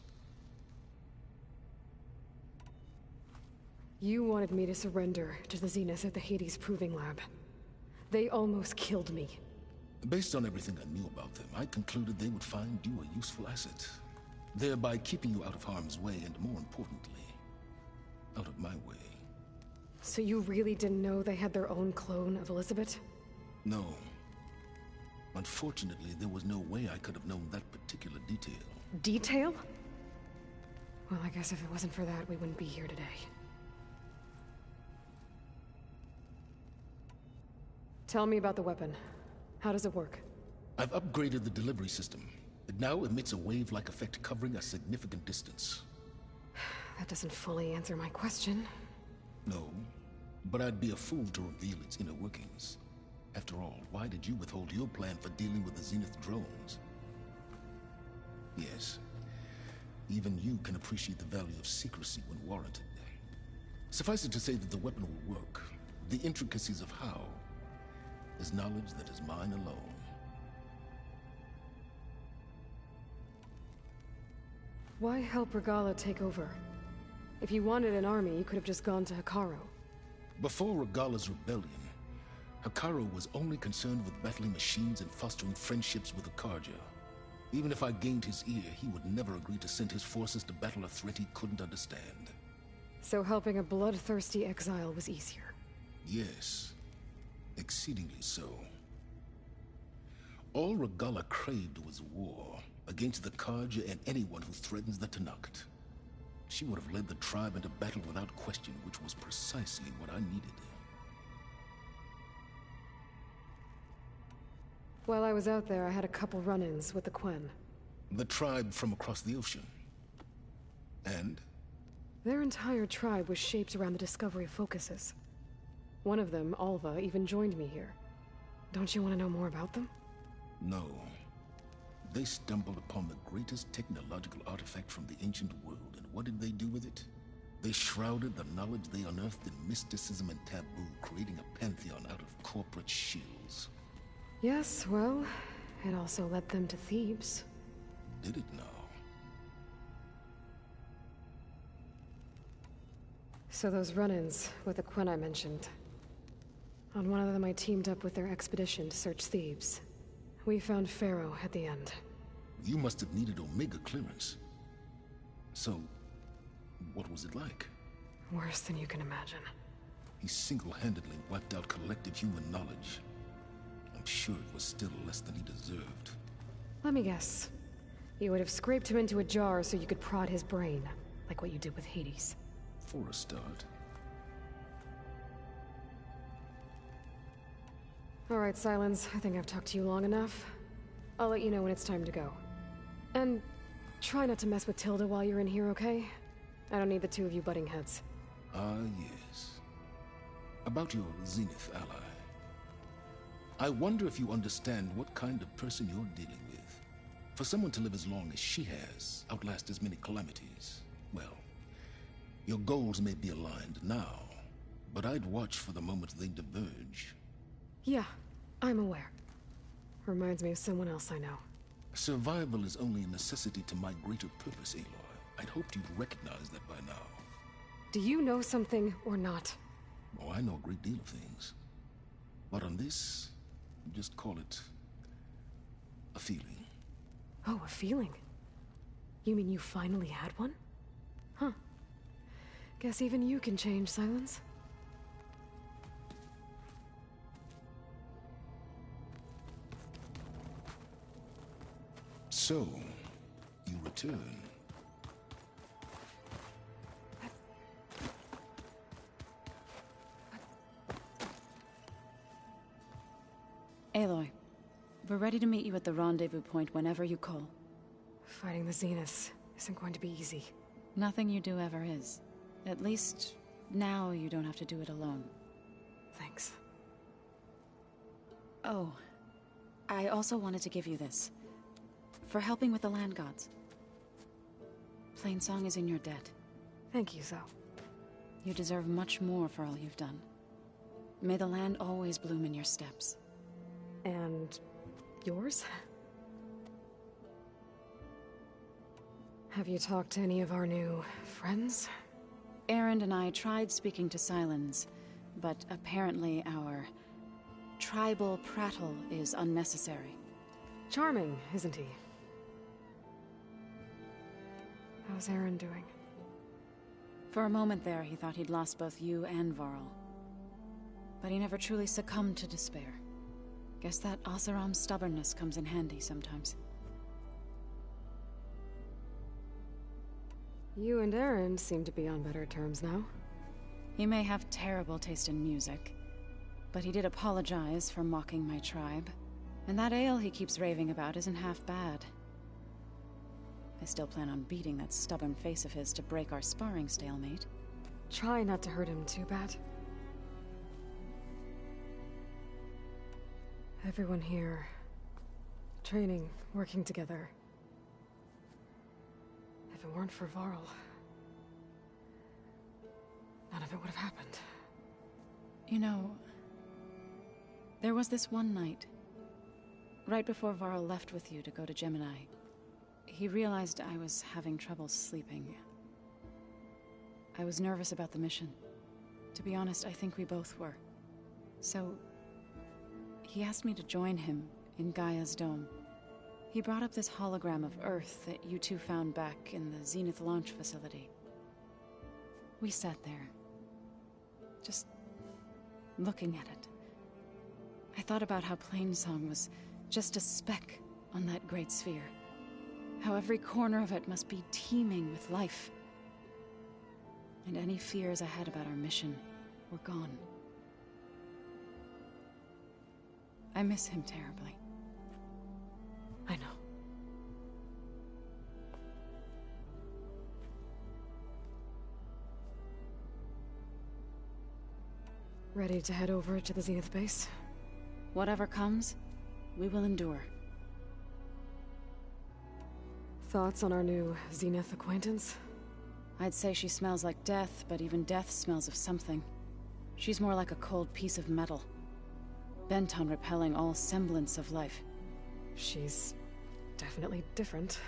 You wanted me to surrender to the Zeniths at the Hades Proving Lab. They almost killed me. Based on everything I knew about them, I concluded they would find you a useful asset, thereby keeping you out of harm's way and, more importantly, out of my way. So you really didn't know they had their own clone of Elizabeth? No. Unfortunately, there was no way I could have known that particular detail. Detail? Well, I guess if it wasn't for that, we wouldn't be here today. Tell me about the weapon. How does it work? I've upgraded the delivery system. It now emits a wave-like effect covering a significant distance. That doesn't fully answer my question. No, but I'd be a fool to reveal its inner workings. After all, why did you withhold your plan for dealing with the Zenith drones? Yes, even you can appreciate the value of secrecy when warranted. Suffice it to say that the weapon will work. The intricacies of how is knowledge that is mine alone. Why help Regalla take over? If you wanted an army, you could have just gone to Hekarro. Before Regalla's rebellion, Hekarro was only concerned with battling machines and fostering friendships with the Karja. Even if I gained his ear, he would never agree to send his forces to battle a threat he couldn't understand. So helping a bloodthirsty exile was easier? Yes. Exceedingly so. All Regalla craved was war against the Karja and anyone who threatens the Tenakth. She would have led the tribe into battle without question, which was precisely what I needed. While I was out there, I had a couple run-ins with the Quen. The tribe from across the ocean. And? Their entire tribe was shaped around the discovery of focuses. One of them, Alva, even joined me here. Don't you want to know more about them? No. They stumbled upon the greatest technological artifact from the ancient world, and what did they do with it? They shrouded the knowledge they unearthed in mysticism and taboo, creating a pantheon out of corporate shields. Yes, well, it also led them to Thebes. Did it now? So those run-ins with the Quen I mentioned. On one of them I teamed up with their expedition to search Thebes. We found Pharaoh at the end. You must have needed Omega clearance. So, what was it like? Worse than you can imagine. He single-handedly wiped out collective human knowledge. I'm sure it was still less than he deserved. Let me guess. You would have scraped him into a jar so you could prod his brain, like what you did with Hades. For a start. All right, Silence. I think I've talked to you long enough. I'll let you know when it's time to go. And Try not to mess with Tilda while you're in here, okay? I don't need the two of you butting heads. Ah, yes. About your Zenith ally. I wonder if you understand what kind of person you're dealing with. For someone to live as long as she has, outlast as many calamities, well, your goals may be aligned now, but I'd watch for the moment they diverge. Yeah, I'm aware. Reminds me of someone else I know. Survival is only a necessity to my greater purpose, Aloy. I'd hoped you'd recognize that by now. Do you know something or not? Oh, I know a great deal of things. But on this, just call it a feeling. Oh, a feeling? You mean you finally had one? Huh. Guess even you can change, Silence. So, you return. Aloy, we're ready to meet you at the rendezvous point whenever you call. Fighting the Zeniths isn't going to be easy. Nothing you do ever is. At least, now you don't have to do it alone. Thanks. Oh, I also wanted to give you this. For helping with the land gods. Plainsong is in your debt. Thank you, Zo. You deserve much more for all you've done. May the land always bloom in your steps. And yours? Have you talked to any of our new friends? Erend and I tried speaking to Silence, but apparently our tribal prattle is unnecessary. Charming, isn't he? How's Erend doing? For a moment there, he thought he'd lost both you and Varl. But he never truly succumbed to despair. Guess that Oseram's stubbornness comes in handy sometimes. You and Erend seem to be on better terms now. He may have terrible taste in music, but he did apologize for mocking my tribe. And that ale he keeps raving about isn't half bad. I still plan on beating that stubborn face of his to break our sparring stalemate. Try not to hurt him too bad. Everyone here, training, working together. If it weren't for Varl, none of it would have happened. You know, there was this one night, right before Varl left with you to go to Gemini. He realized I was having trouble sleeping. I was nervous about the mission. To be honest, I think we both were. So, he asked me to join him in Gaia's dome. He brought up this hologram of Earth that you two found back in the Zenith launch facility. We sat there, just looking at it. I thought about how Plainsong was just a speck on that great sphere. How every corner of it must be teeming with life. And any fears I had about our mission were gone. I miss him terribly. I know. Ready to head over to the Zenith base? Whatever comes, we will endure. Thoughts on our new Zenith acquaintance? I'd say she smells like death, but even death smells of something. She's more like a cold piece of metal, bent on repelling all semblance of life. She's definitely different.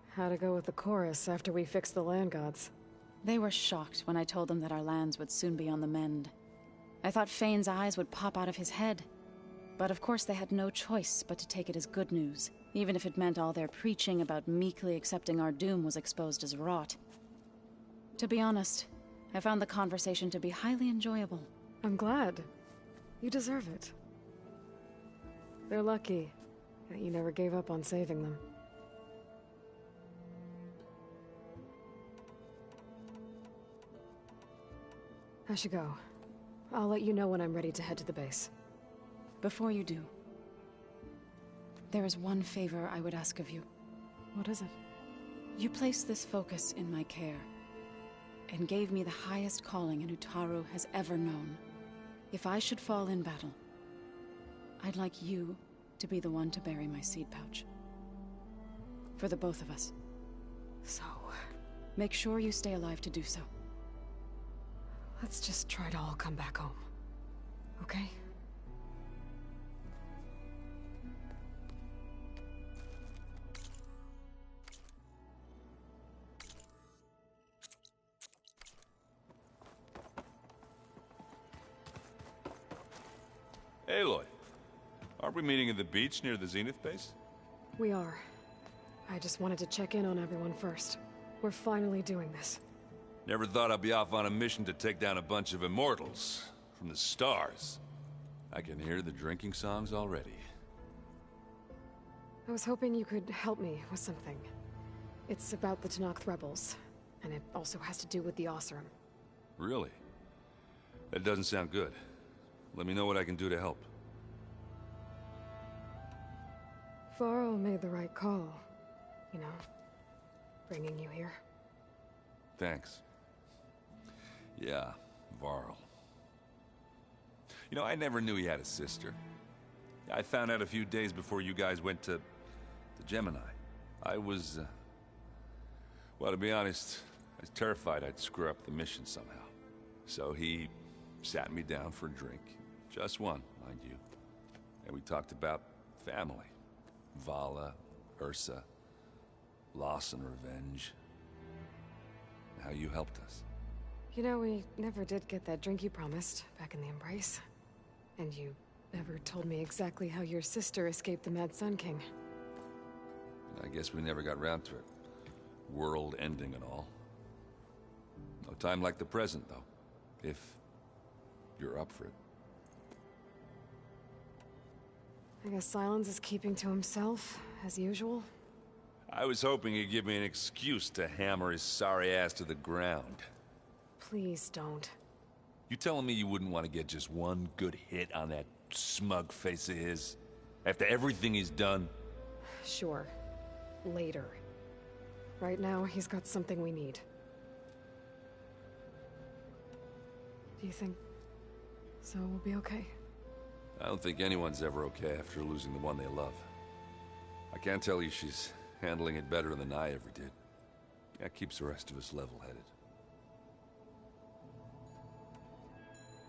How'd it go with the chorus after we fixed the land gods? They were shocked when I told them that our lands would soon be on the mend. I thought Fane's eyes would pop out of his head. But of course they had no choice but to take it as good news, even if it meant all their preaching about meekly accepting our doom was exposed as rot. To be honest, I found the conversation to be highly enjoyable. I'm glad. You deserve it. They're lucky that you never gave up on saving them. I should go. I'll let you know when I'm ready to head to the base. Before you do, there is one favor I would ask of you. What is it? You placed this focus in my care, and gave me the highest calling an Utaru has ever known. If I should fall in battle, I'd like you to be the one to bury my seed pouch. For the both of us. So, make sure you stay alive to do so. let's just try to all come back home. Okay? Aloy, aren't we meeting at the beach near the Zenith base? We are. I just wanted to check in on everyone first. We're finally doing this. Never thought I'd be off on a mission to take down a bunch of immortals from the stars. I can hear the drinking songs already. I was hoping you could help me with something. It's about the Tenakth rebels, and it also has to do with the Oseram. Really? That doesn't sound good. Let me know what I can do to help. Varl made the right call. You know, bringing you here. Thanks. Yeah, Varl. You know, I never knew he had a sister. I found out a few days before you guys went to Gemini. I was, well, to be honest, I was terrified I'd screw up the mission somehow. So he sat me down for a drink. Just one, mind you. And we talked about family. Vala, Ursa, loss and revenge. How you helped us. You know, we never did get that drink you promised back in the Embrace. And you never told me exactly how your sister escaped the Mad Sun King. I guess we never got round to it. World ending and all. No time like the present, though. If you're up for it. I guess Silence is keeping to himself, as usual. I was hoping he'd give me an excuse to hammer his sorry ass to the ground. Please don't. You telling me you wouldn't want to get just one good hit on that smug face of his? After everything he's done? Sure. Later. Right now, he's got something we need. Do you think so will be okay? I don't think anyone's ever okay after losing the one they love. I can't tell you she's handling it better than I ever did. That keeps the rest of us level-headed.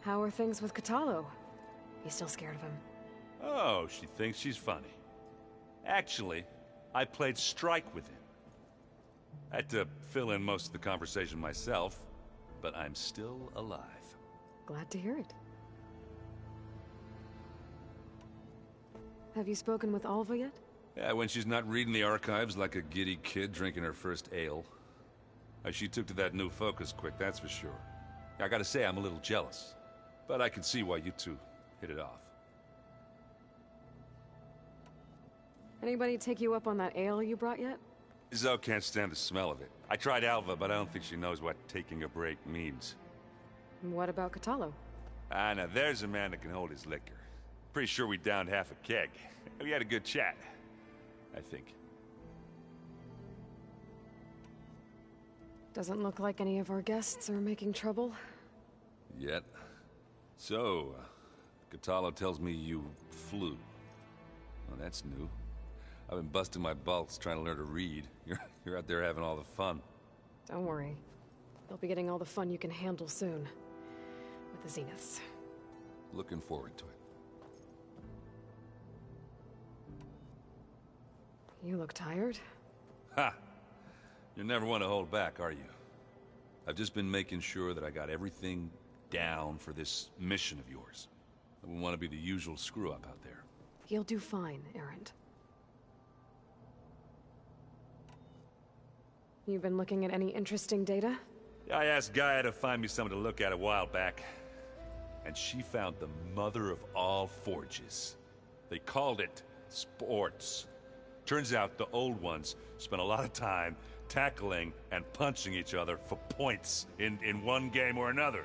How are things with Kotallo? You still scared of him? Oh, she thinks she's funny. Actually, I played strike with him. I had to fill in most of the conversation myself, but I'm still alive. Glad to hear it. Have you spoken with Alva yet? Yeah, when she's not reading the archives like a giddy kid drinking her first ale. She took to that new focus quick, that's for sure. I gotta say, I'm a little jealous. But I can see why you two hit it off. Anybody take you up on that ale you brought yet? Zoe can't stand the smell of it. I tried Alva, but I don't think she knows what taking a break means. What about Kotallo? Ah, now there's a man that can hold his liquor. Pretty sure we downed half a keg. We had a good chat, I think. Doesn't look like any of our guests are making trouble. Yet. So, Kotallo tells me you flew. Well, that's new. I've been busting my balls trying to learn to read. You're out there having all the fun. Don't worry. You'll be getting all the fun you can handle soon. With the Zeniths. Looking forward to it. You look tired. Ha! You never want to hold back, are you? I've just been making sure that I got everything down for this mission of yours. I wouldn't want to be the usual screw-up out there. You'll do fine, Errant. You've been looking at any interesting data? I asked Gaia to find me something to look at a while back. And she found the mother of all forges. They called it sports. Turns out the old ones spent a lot of time tackling and punching each other for points in one game or another.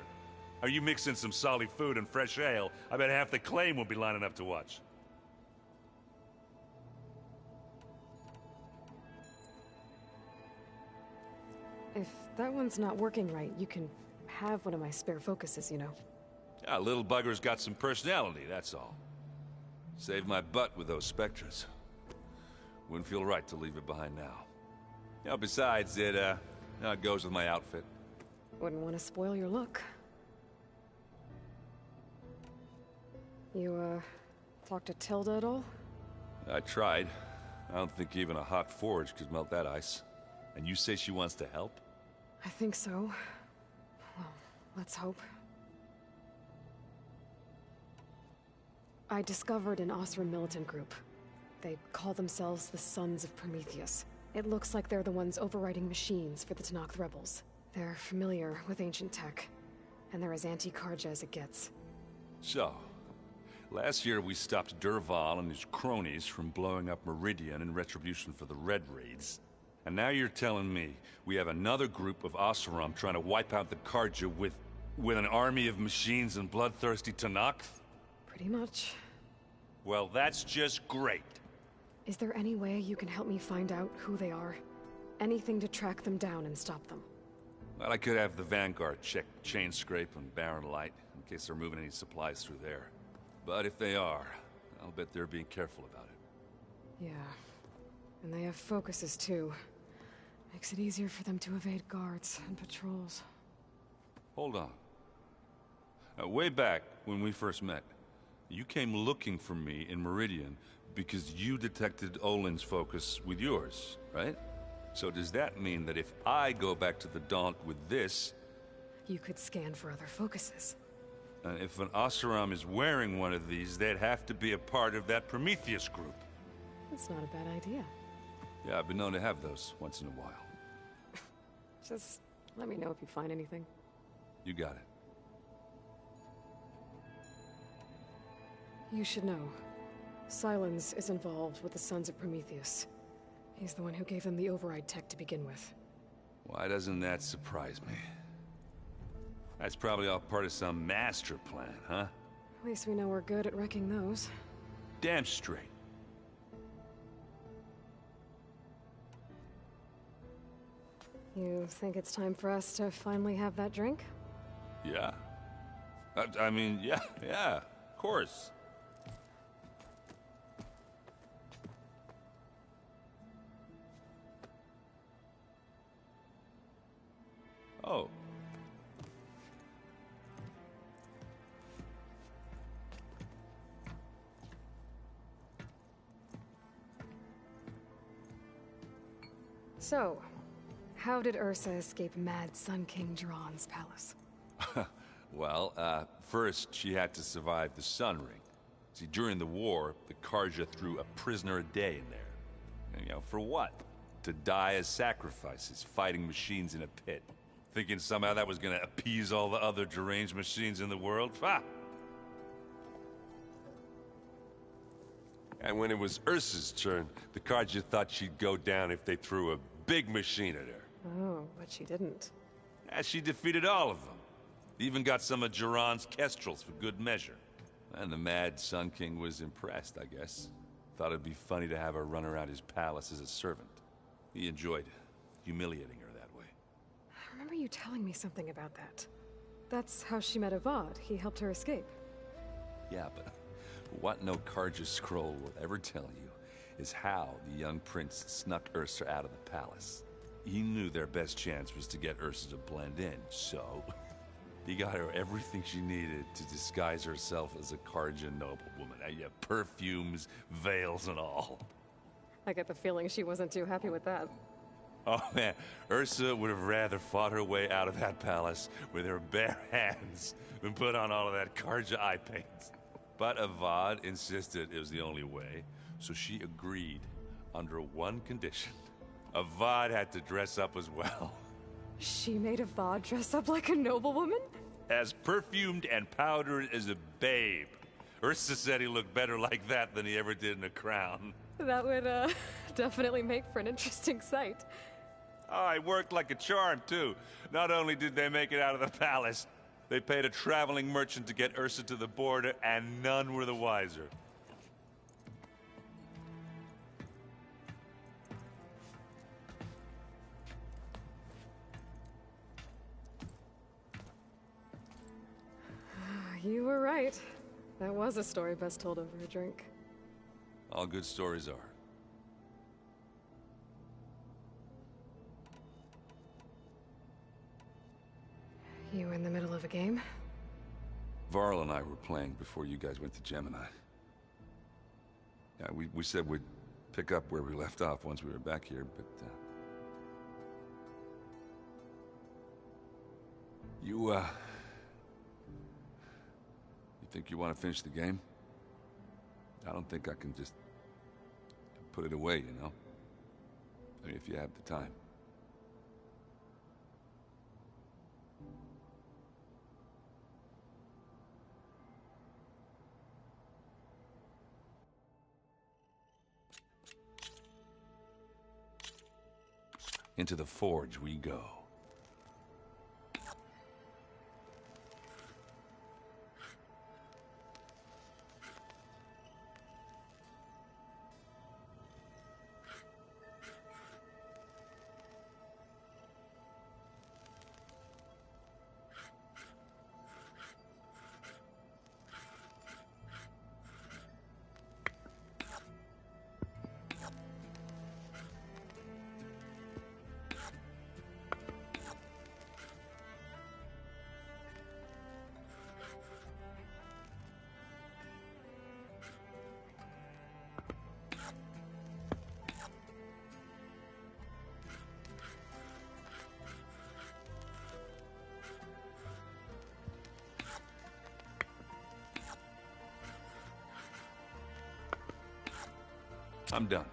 Are you mixing some solid food and fresh ale? I bet half the claim will be lining up to watch. If that one's not working right, you can have one of my spare focuses, you know. Yeah, little bugger's got some personality, that's all. Saved my butt with those Spectres. Wouldn't feel right to leave it behind now. You know, besides, it goes with my outfit. Wouldn't want to spoil your look. You, talked to Tilda at all? I tried. I don't think even a hot forge could melt that ice. And you say she wants to help? I think so. Well, let's hope. I discovered an Osram militant group. They call themselves the Sons of Prometheus. It looks like they're the ones overriding machines for the Tenakth rebels. They're familiar with ancient tech, and they're as anti-Karja as it gets. So, last year we stopped Durval and his cronies from blowing up Meridian in retribution for the Red Raids. And now you're telling me we have another group of Oseram trying to wipe out the Karja with an army of machines and bloodthirsty Tenakth? Pretty much. Well, that's just great. Is there any way you can help me find out who they are? Anything to track them down and stop them? Well, I could have the Vanguard check Chain Scrape and Barren Light, in case they're moving any supplies through there. But if they are, I'll bet they're being careful about it. Yeah. And they have focuses, too. Makes it easier for them to evade guards and patrols. Hold on. Way back, when we first met, you came looking for me in Meridian because you detected Olin's focus with yours, right? So does that mean that if I go back to the Daunt with this... You could scan for other focuses. And if an Oseram is wearing one of these, they'd have to be a part of that Prometheus group. That's not a bad idea. Yeah, I've been known to have those once in a while. Just let me know if you find anything. You got it. You should know. Silence is involved with the Sons of Prometheus. He's the one who gave them the override tech to begin with. Why doesn't that surprise me? That's probably all part of some master plan, huh? At least we know we're good at wrecking those. Damn straight. You think it's time for us to finally have that drink? Yeah. I mean, yeah, of course. Oh. So, how did Ursa escape Mad Sun King Jiran's palace? Well, first she had to survive the Sun Ring. See, during the war, the Karja threw a prisoner a day in there. And, you know, for what? To die as sacrifices, fighting machines in a pit. Thinking somehow that was gonna appease all the other deranged machines in the world? Ha! And when it was Ursa's turn, the Karja thought she'd go down if they threw a big machine at her. Oh, but she didn't. And she defeated all of them. Even got some of Jiran's Kestrels for good measure. And the Mad Sun King was impressed, I guess. Thought it'd be funny to have her run around his palace as a servant. He enjoyed humiliating her that way. I remember you telling me something about that. That's how she met Avad. He helped her escape. Yeah, but what no Karja scroll will ever tell you is how the young prince snuck Ursa out of the palace. He knew their best chance was to get Ursa to blend in, so he got her everything she needed to disguise herself as a Karja noblewoman. Yeah, perfumes, veils, and all. I get the feeling she wasn't too happy with that. Oh man, Ursa would have rather fought her way out of that palace with her bare hands than put on all of that Karja eye paint. But Avad insisted it was the only way, so she agreed under one condition. Avad had to dress up as well. She made Avad dress up like a noblewoman? As perfumed and powdered as a babe. Ursa said he looked better like that than he ever did in a crown. That would, definitely make for an interesting sight. Oh, it worked like a charm, too. Not only did they make it out of the palace, they paid a traveling merchant to get Ursa to the border, and none were the wiser. right. That was a story best told over a drink. All good stories are. You in the middle of a game? Varl and I were playing before you guys went to Gemini. Yeah, we said we'd pick up where we left off once we were back here, but... You think you want to finish the game? I don't think I can just put it away, you know? I mean, if you have the time. Into the forge we go. I'm done.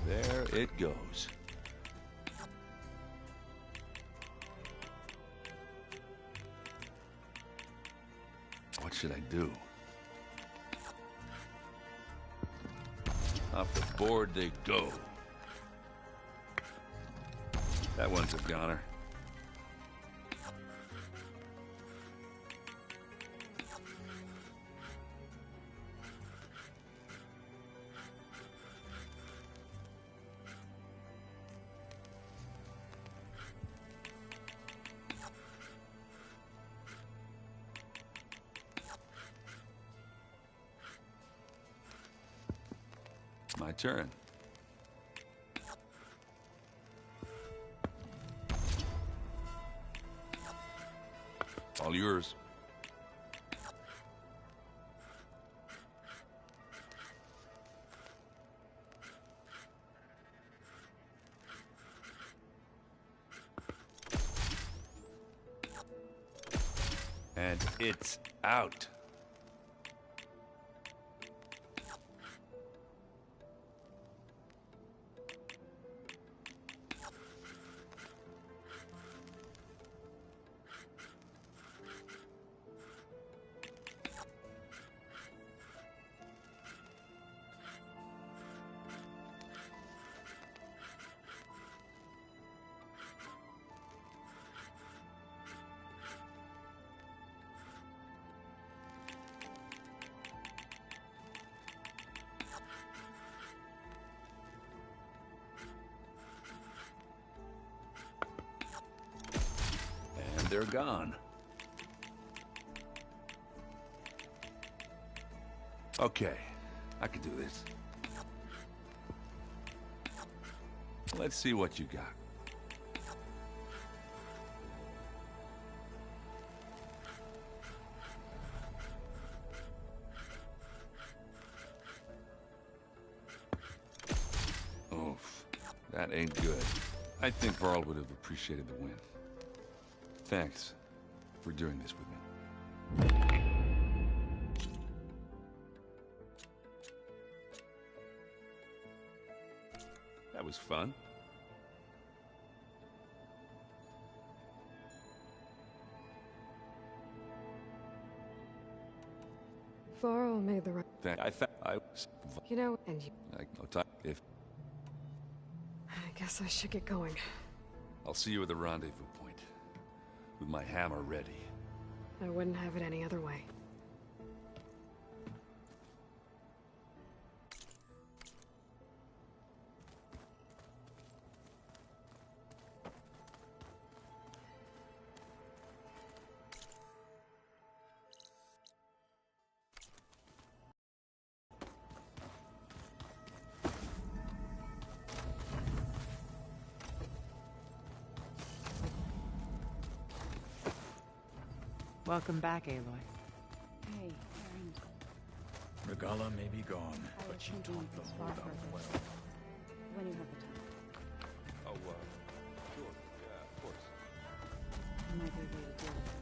There it goes. What should I do? Off the board they go. That one's a goner. My turn. All yours. And it's out. They're gone. Okay, I can do this. Let's see what you got. Oof, that ain't good. I think Varl would have appreciated the win. Thanks for doing this with me. That was fun. Varl made the right... You know, and you... If I guess I should get going. I'll see you at the rendezvous point, with my hammer ready. I wouldn't have it any other way. Welcome back, Aloy. Hey, Aaron. Regala may be gone, I but was she thinking taught the it's far holdout further. well. When you have the time. Oh, sure. Yeah, of course. There might be a way to deal with it.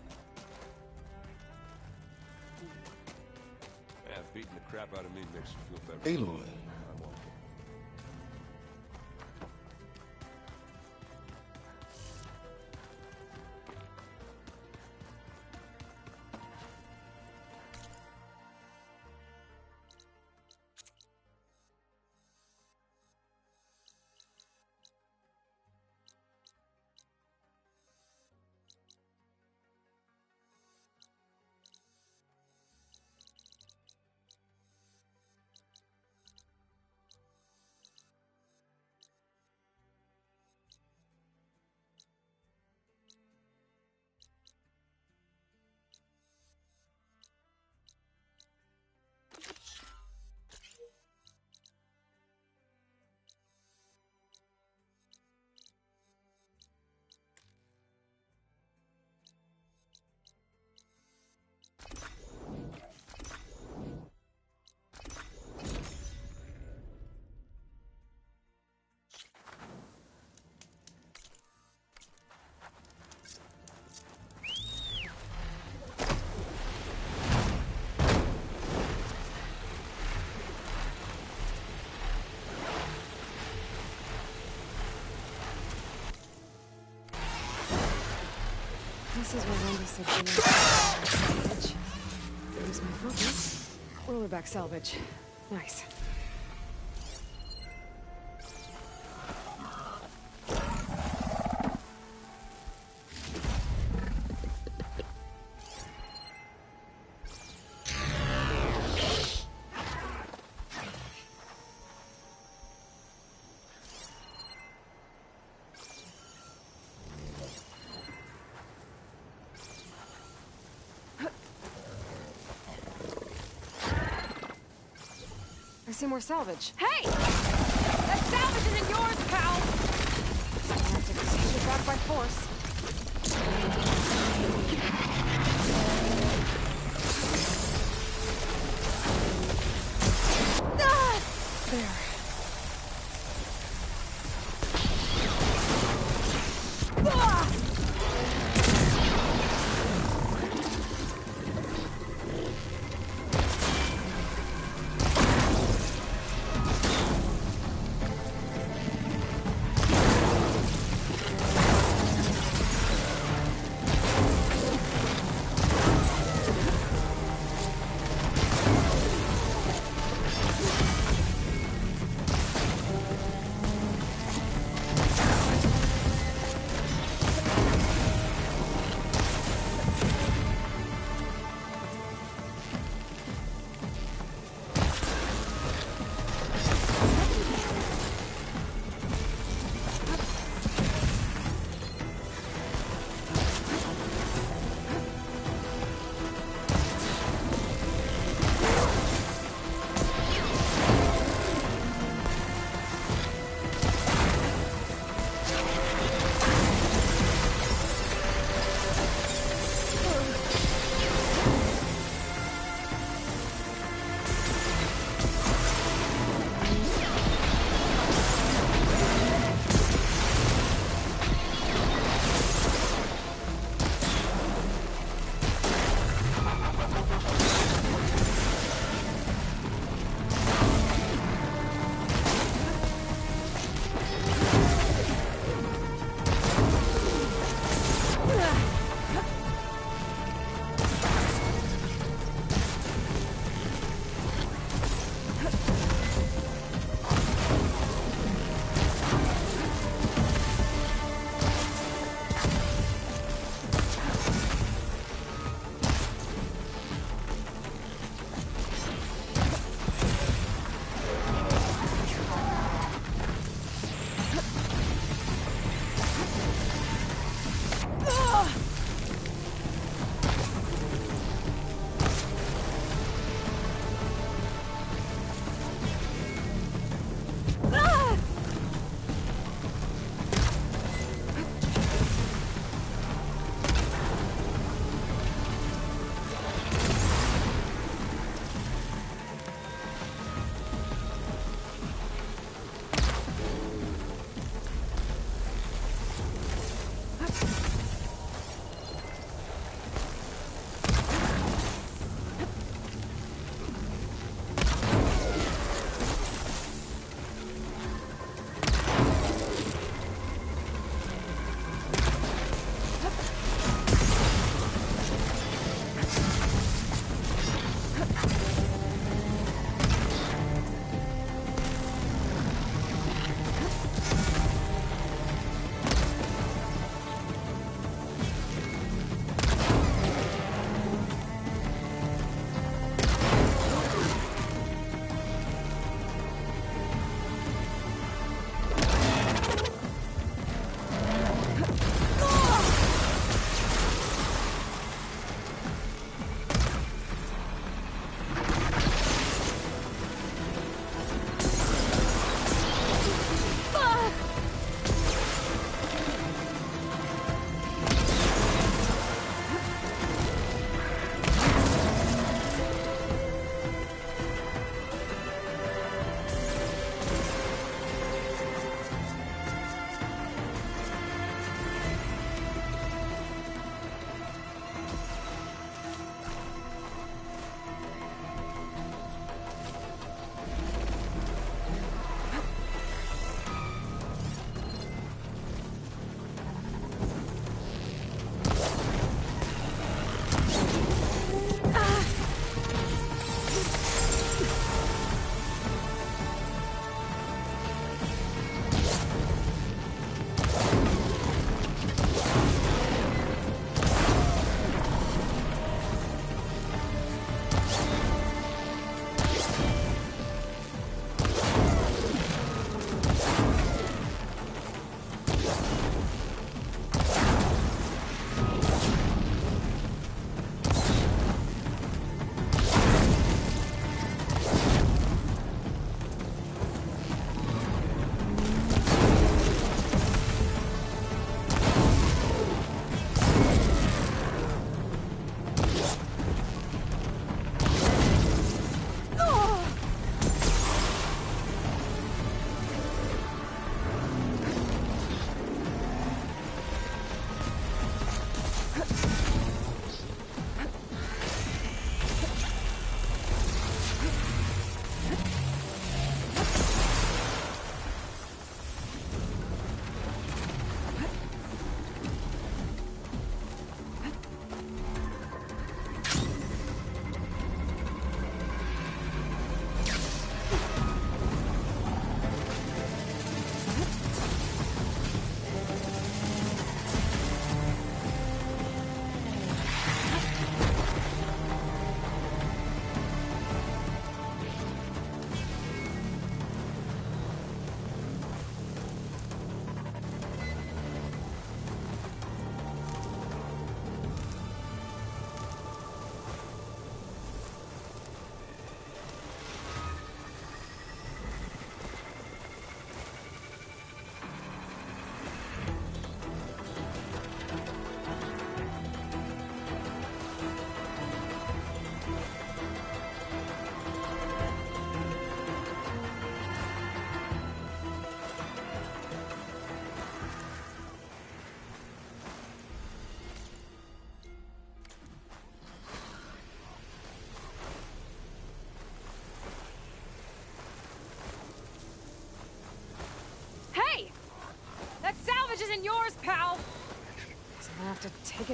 Yeah, beating the crap out of me makes you feel better. Aloy. I won't. This is where Wendy said she was salvage. There's my focus. Rollerback salvage. Nice. I see more salvage. Hey! That salvage isn't yours, pal! I have to take it back by force. Ah! There. Ah!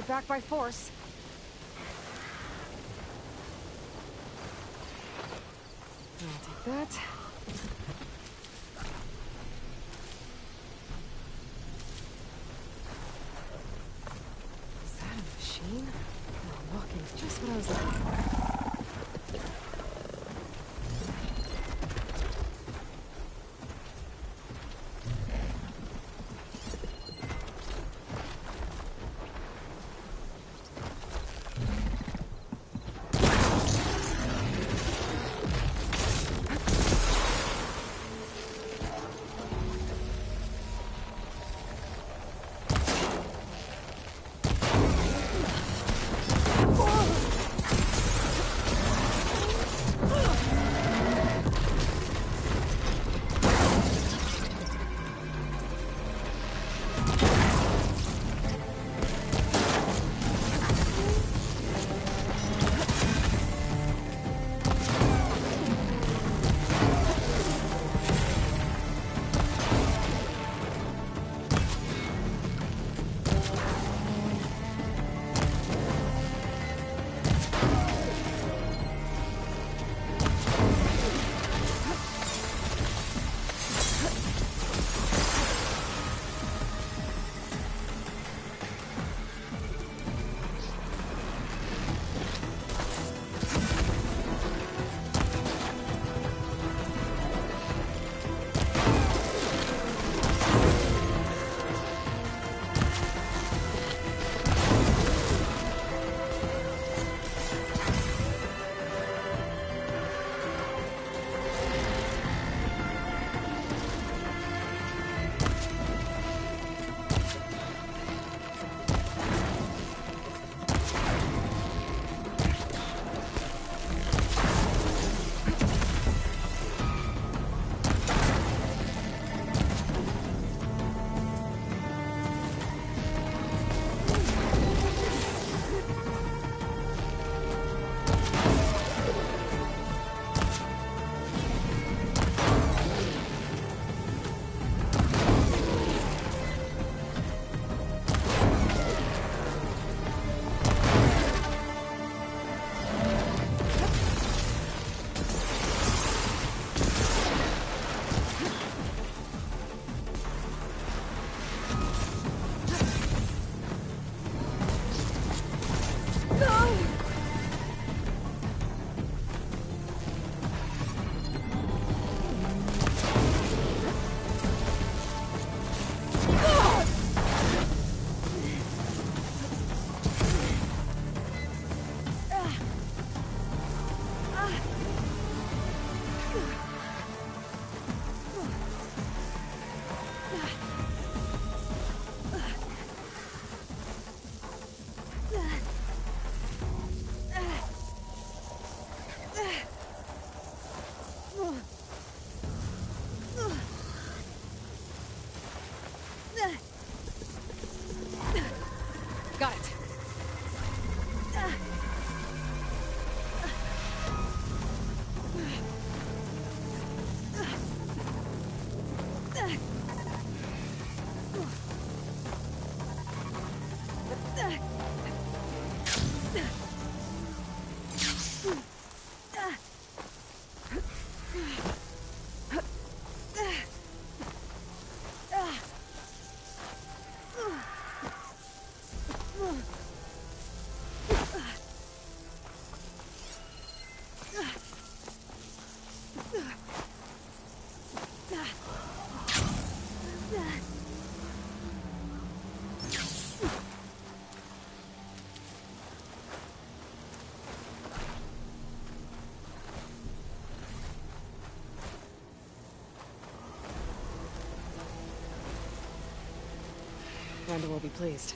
it back by force. I'll take that. Is that a machine? No, walking is just what I was looking for. Got it. Brenda will be pleased.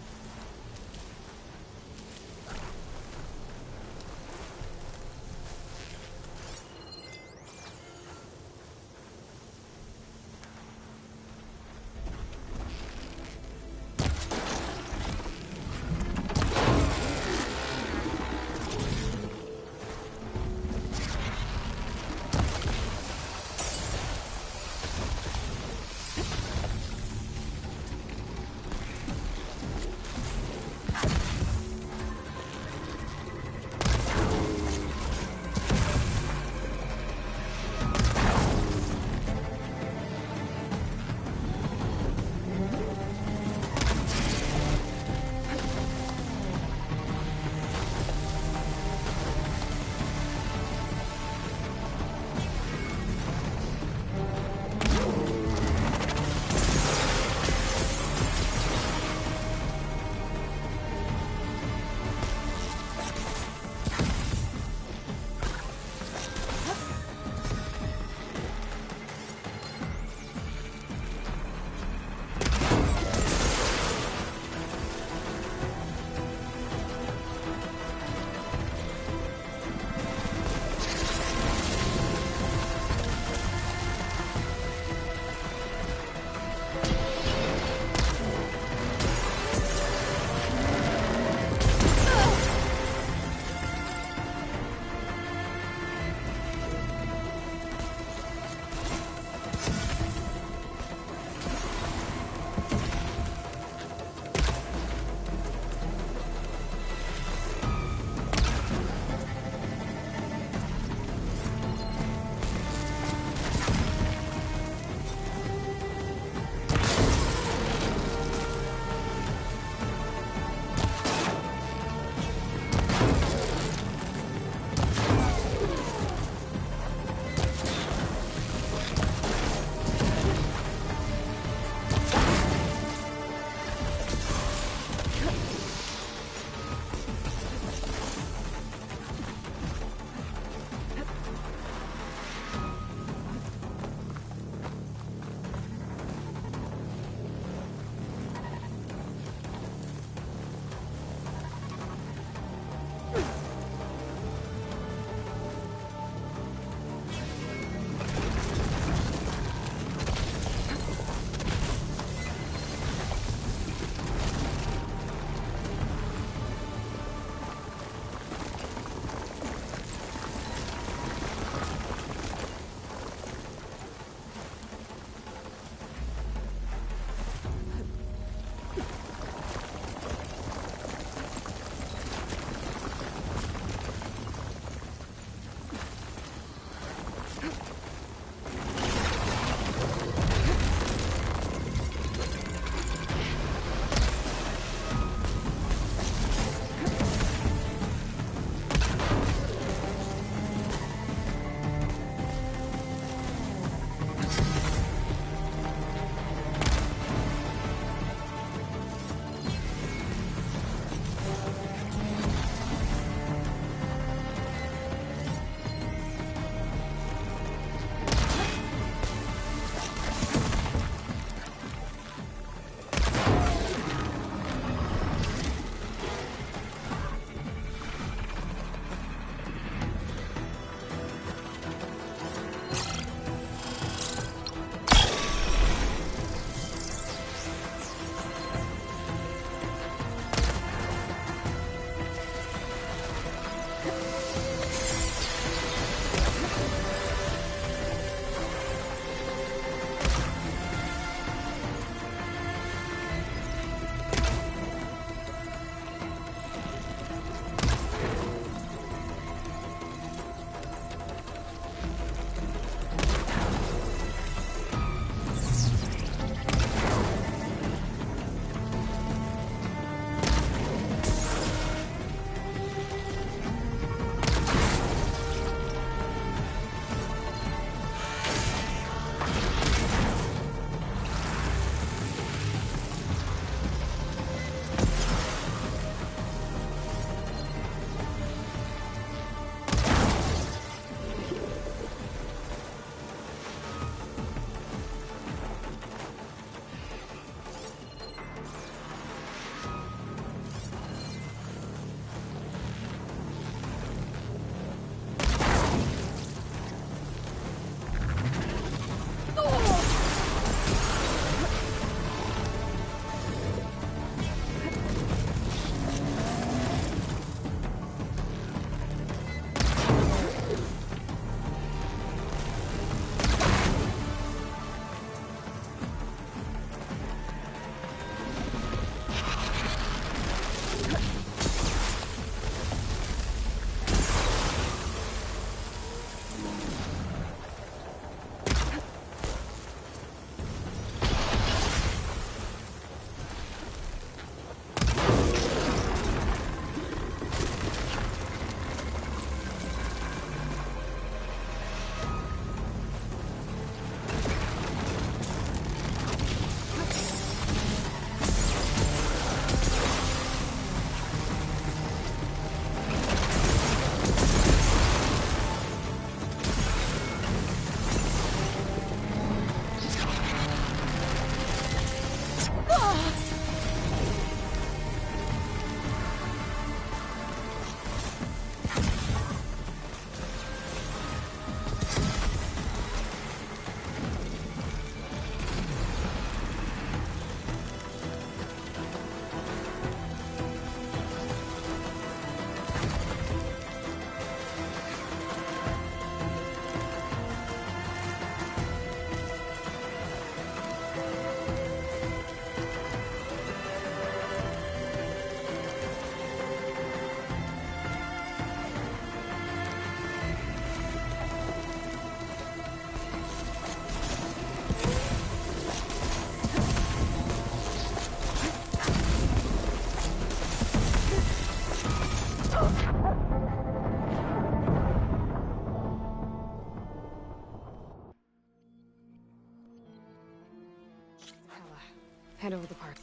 Hand over the parts.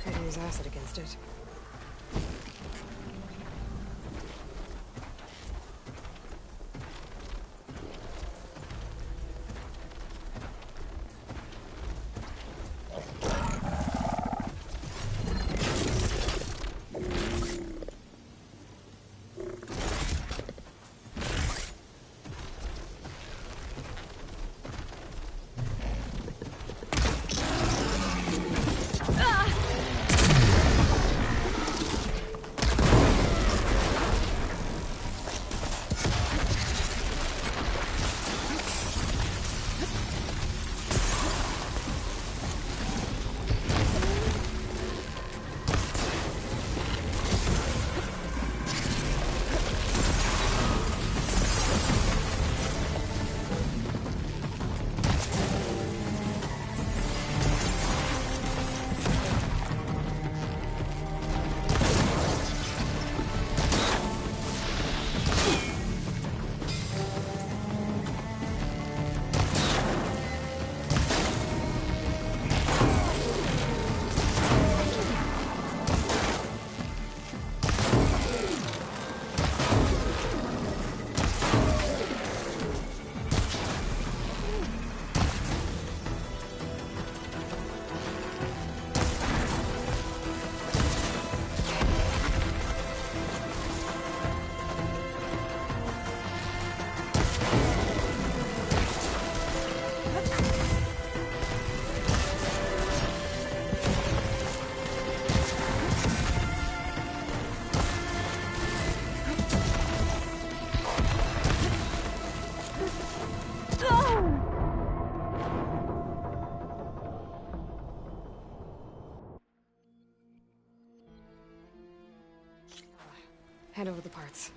Try to use acid against it. Hand over the parts.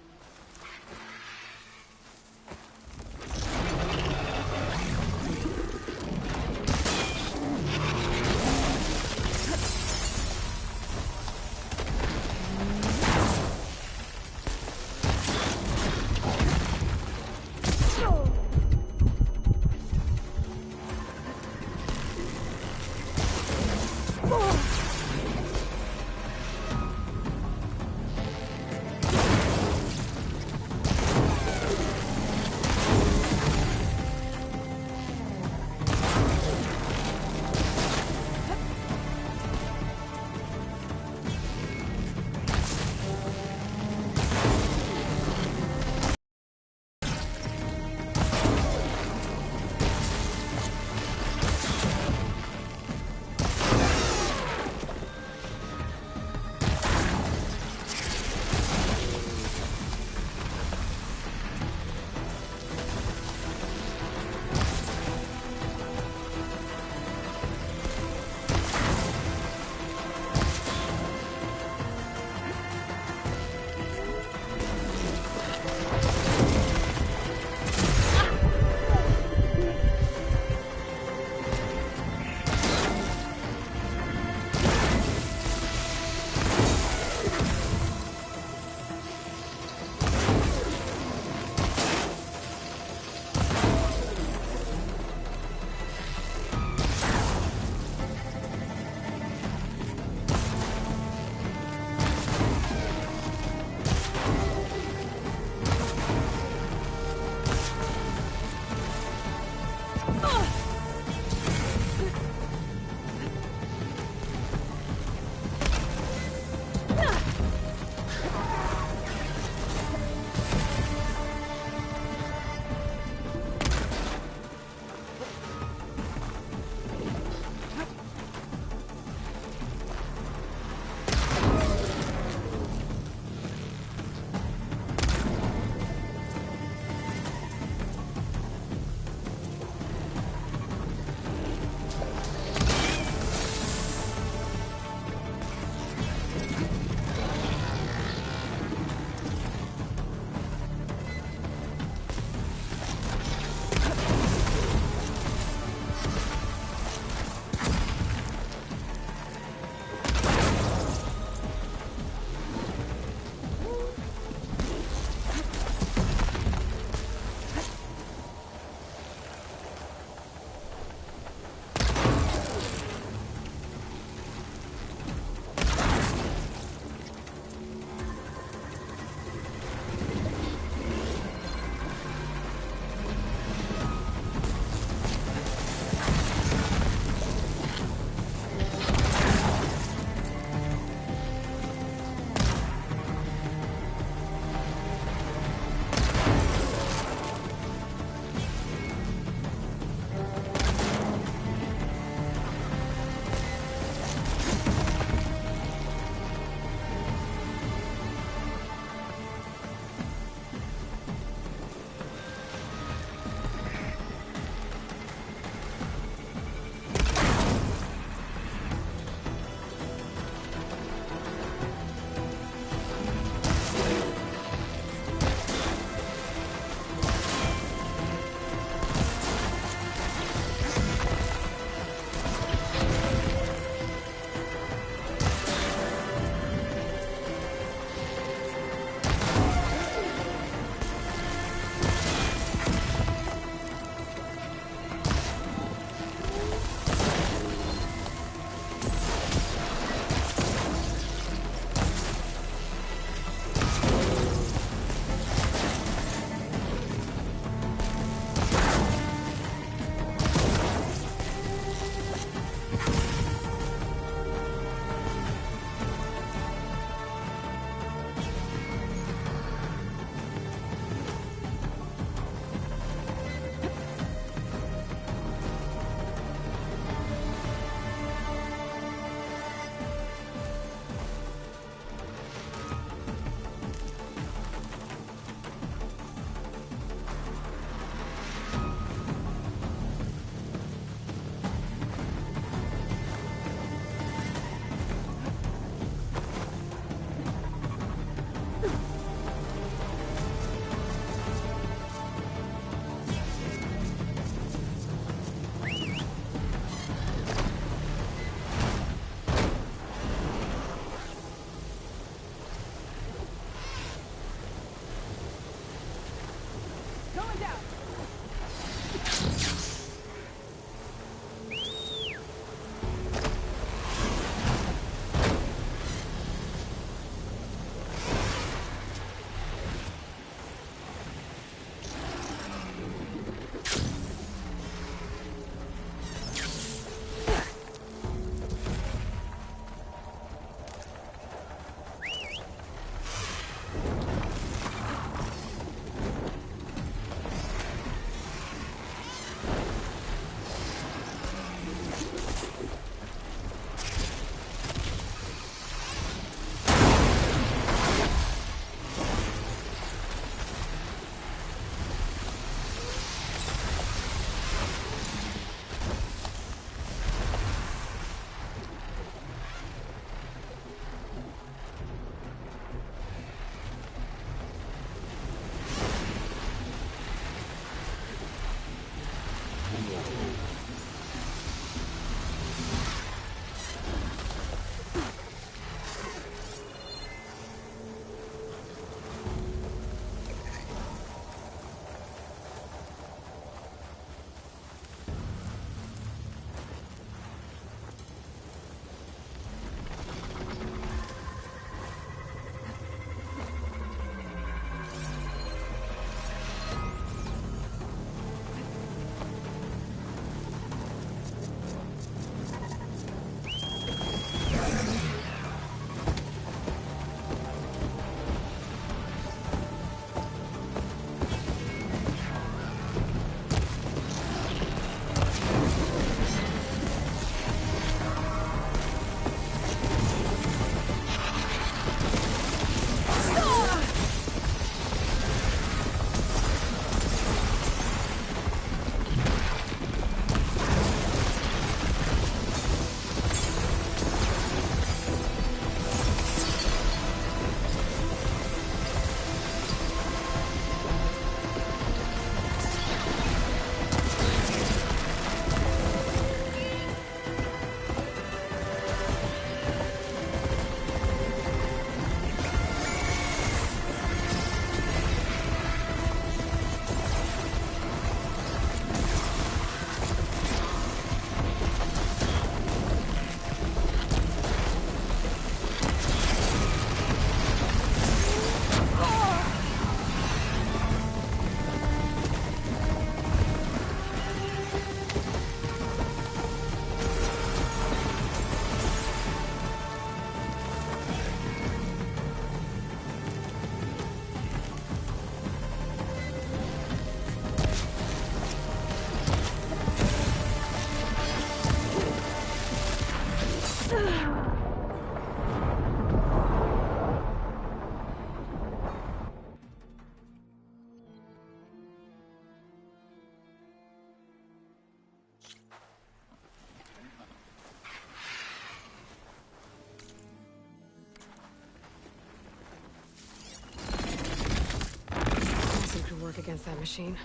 Work against that machine.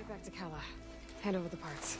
Back to Kala. Hand over the parts.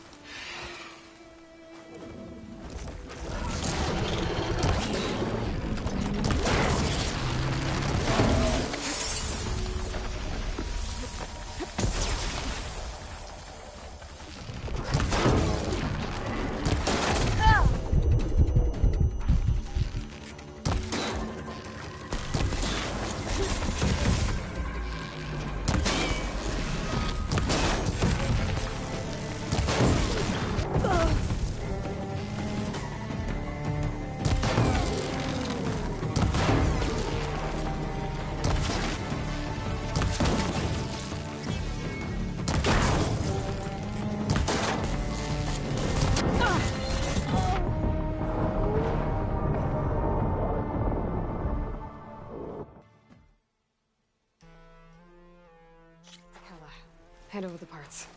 Hand over the parts.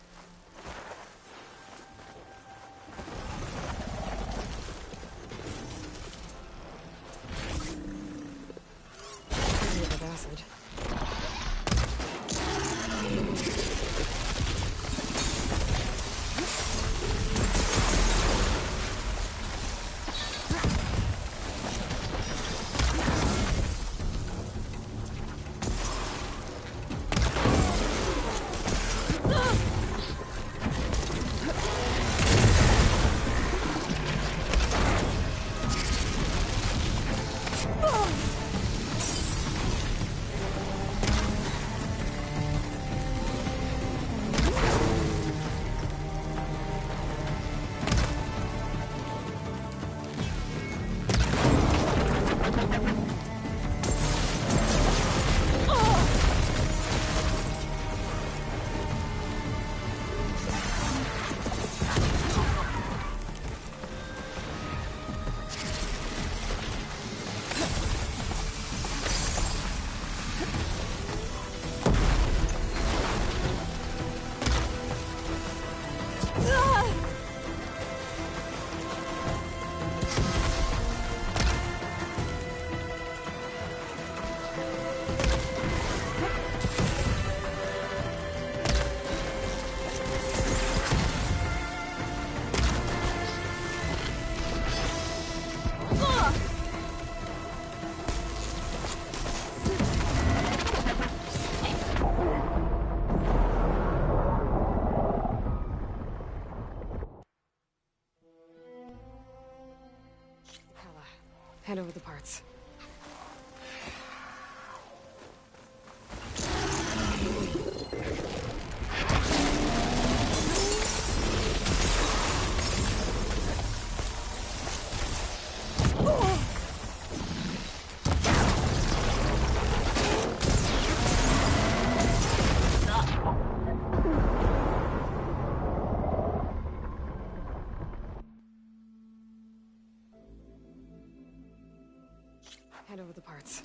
With acid. Hand over the parts. Hand over the parts.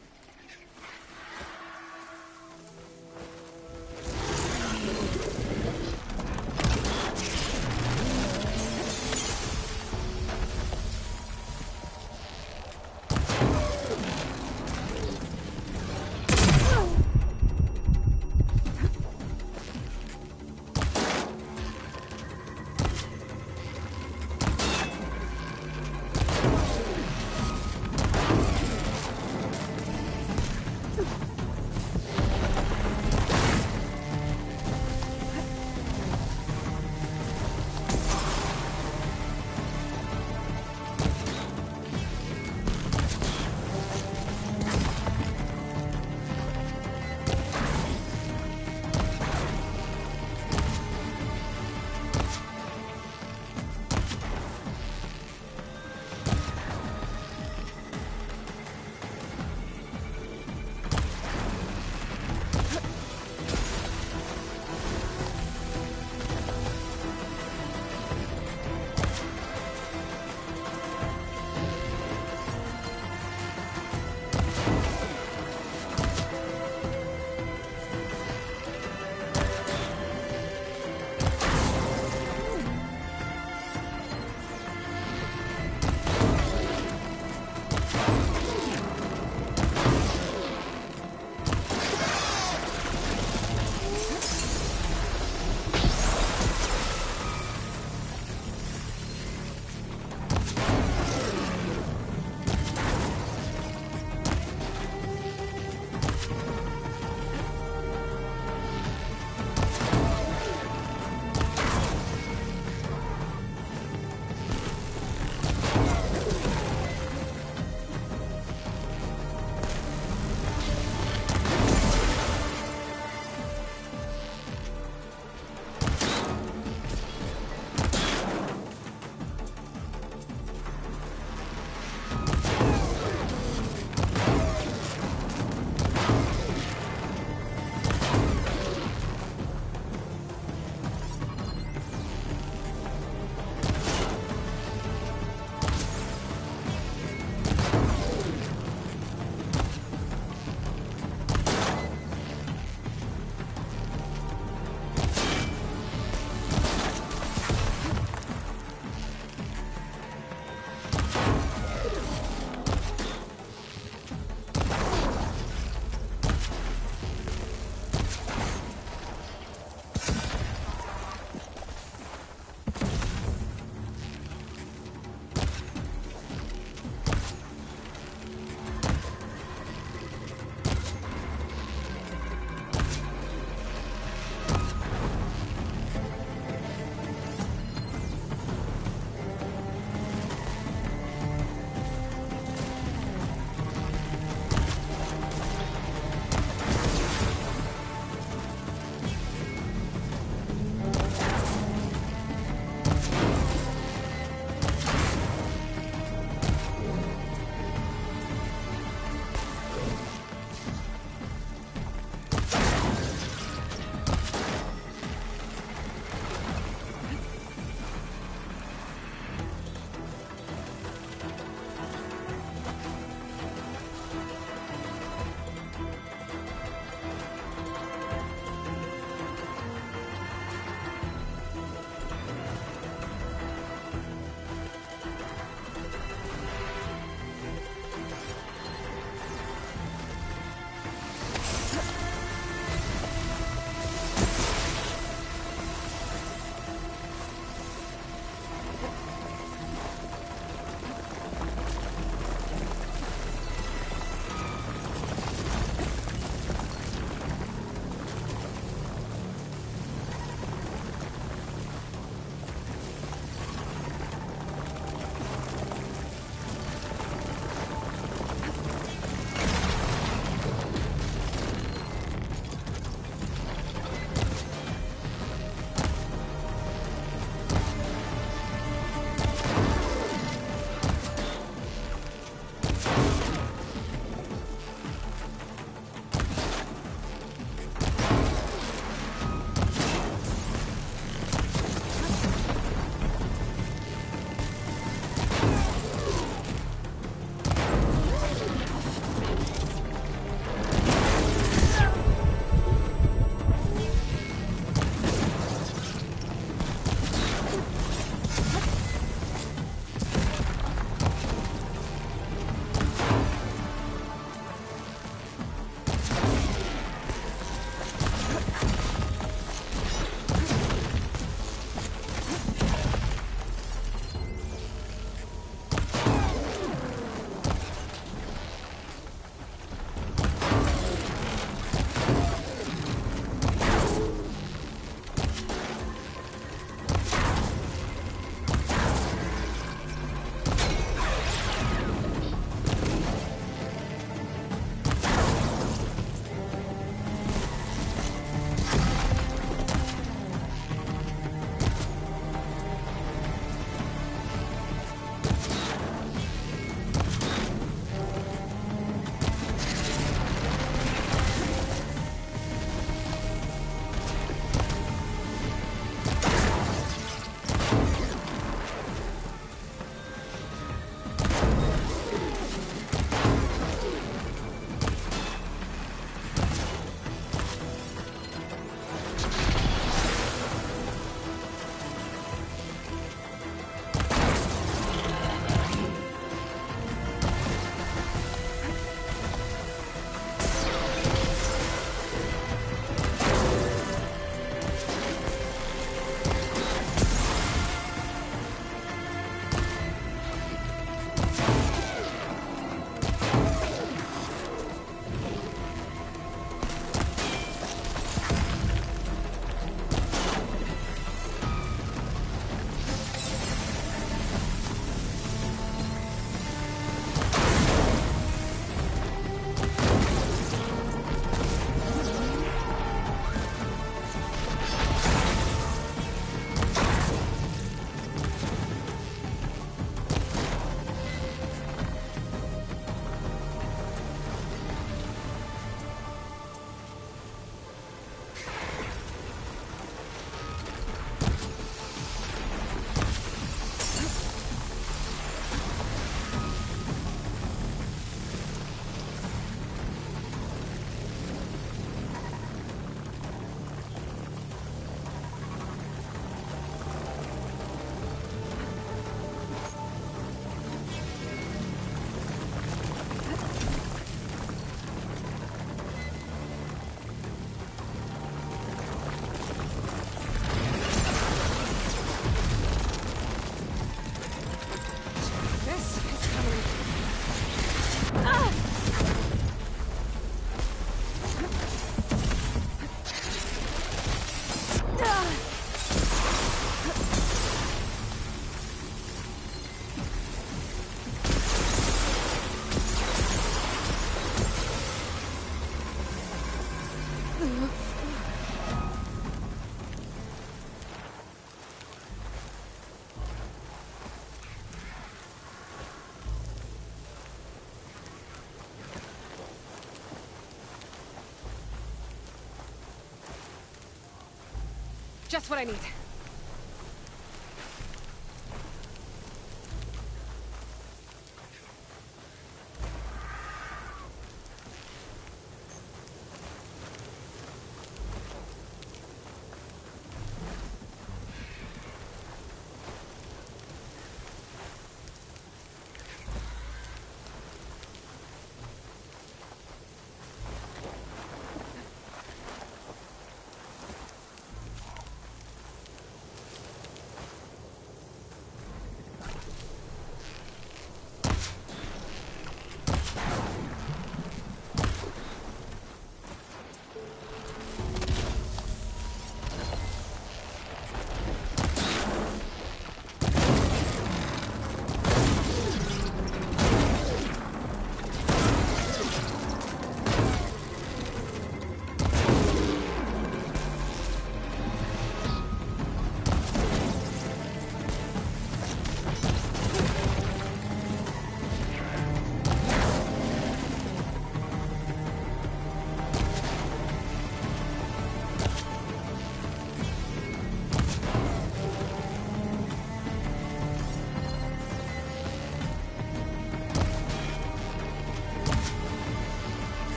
Just what I need.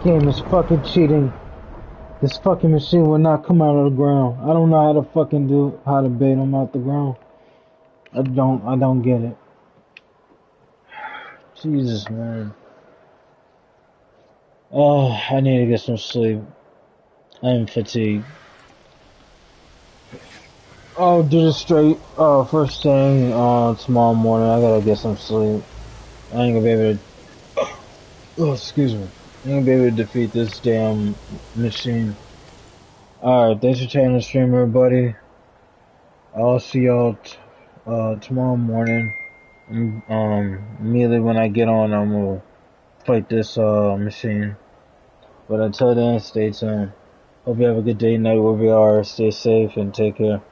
game is fucking cheating. This fucking machine will not come out of the ground. I don't know how to fucking how to bait them out the ground. I don't get it. Jesus, man. Oh, I need to get some sleep. I'm fatigued. I'll do this straight, first thing, tomorrow morning. I gotta get some sleep. I ain't gonna be able to, oh, excuse me. I ain't gonna be able to defeat this damn machine. Alright, thanks for checking the stream, everybody. I'll see y'all, tomorrow morning. Immediately when I get on, I'm gonna fight this, machine. But until then, stay tuned. Hope you have a good day, night, wherever you are. Stay safe and take care.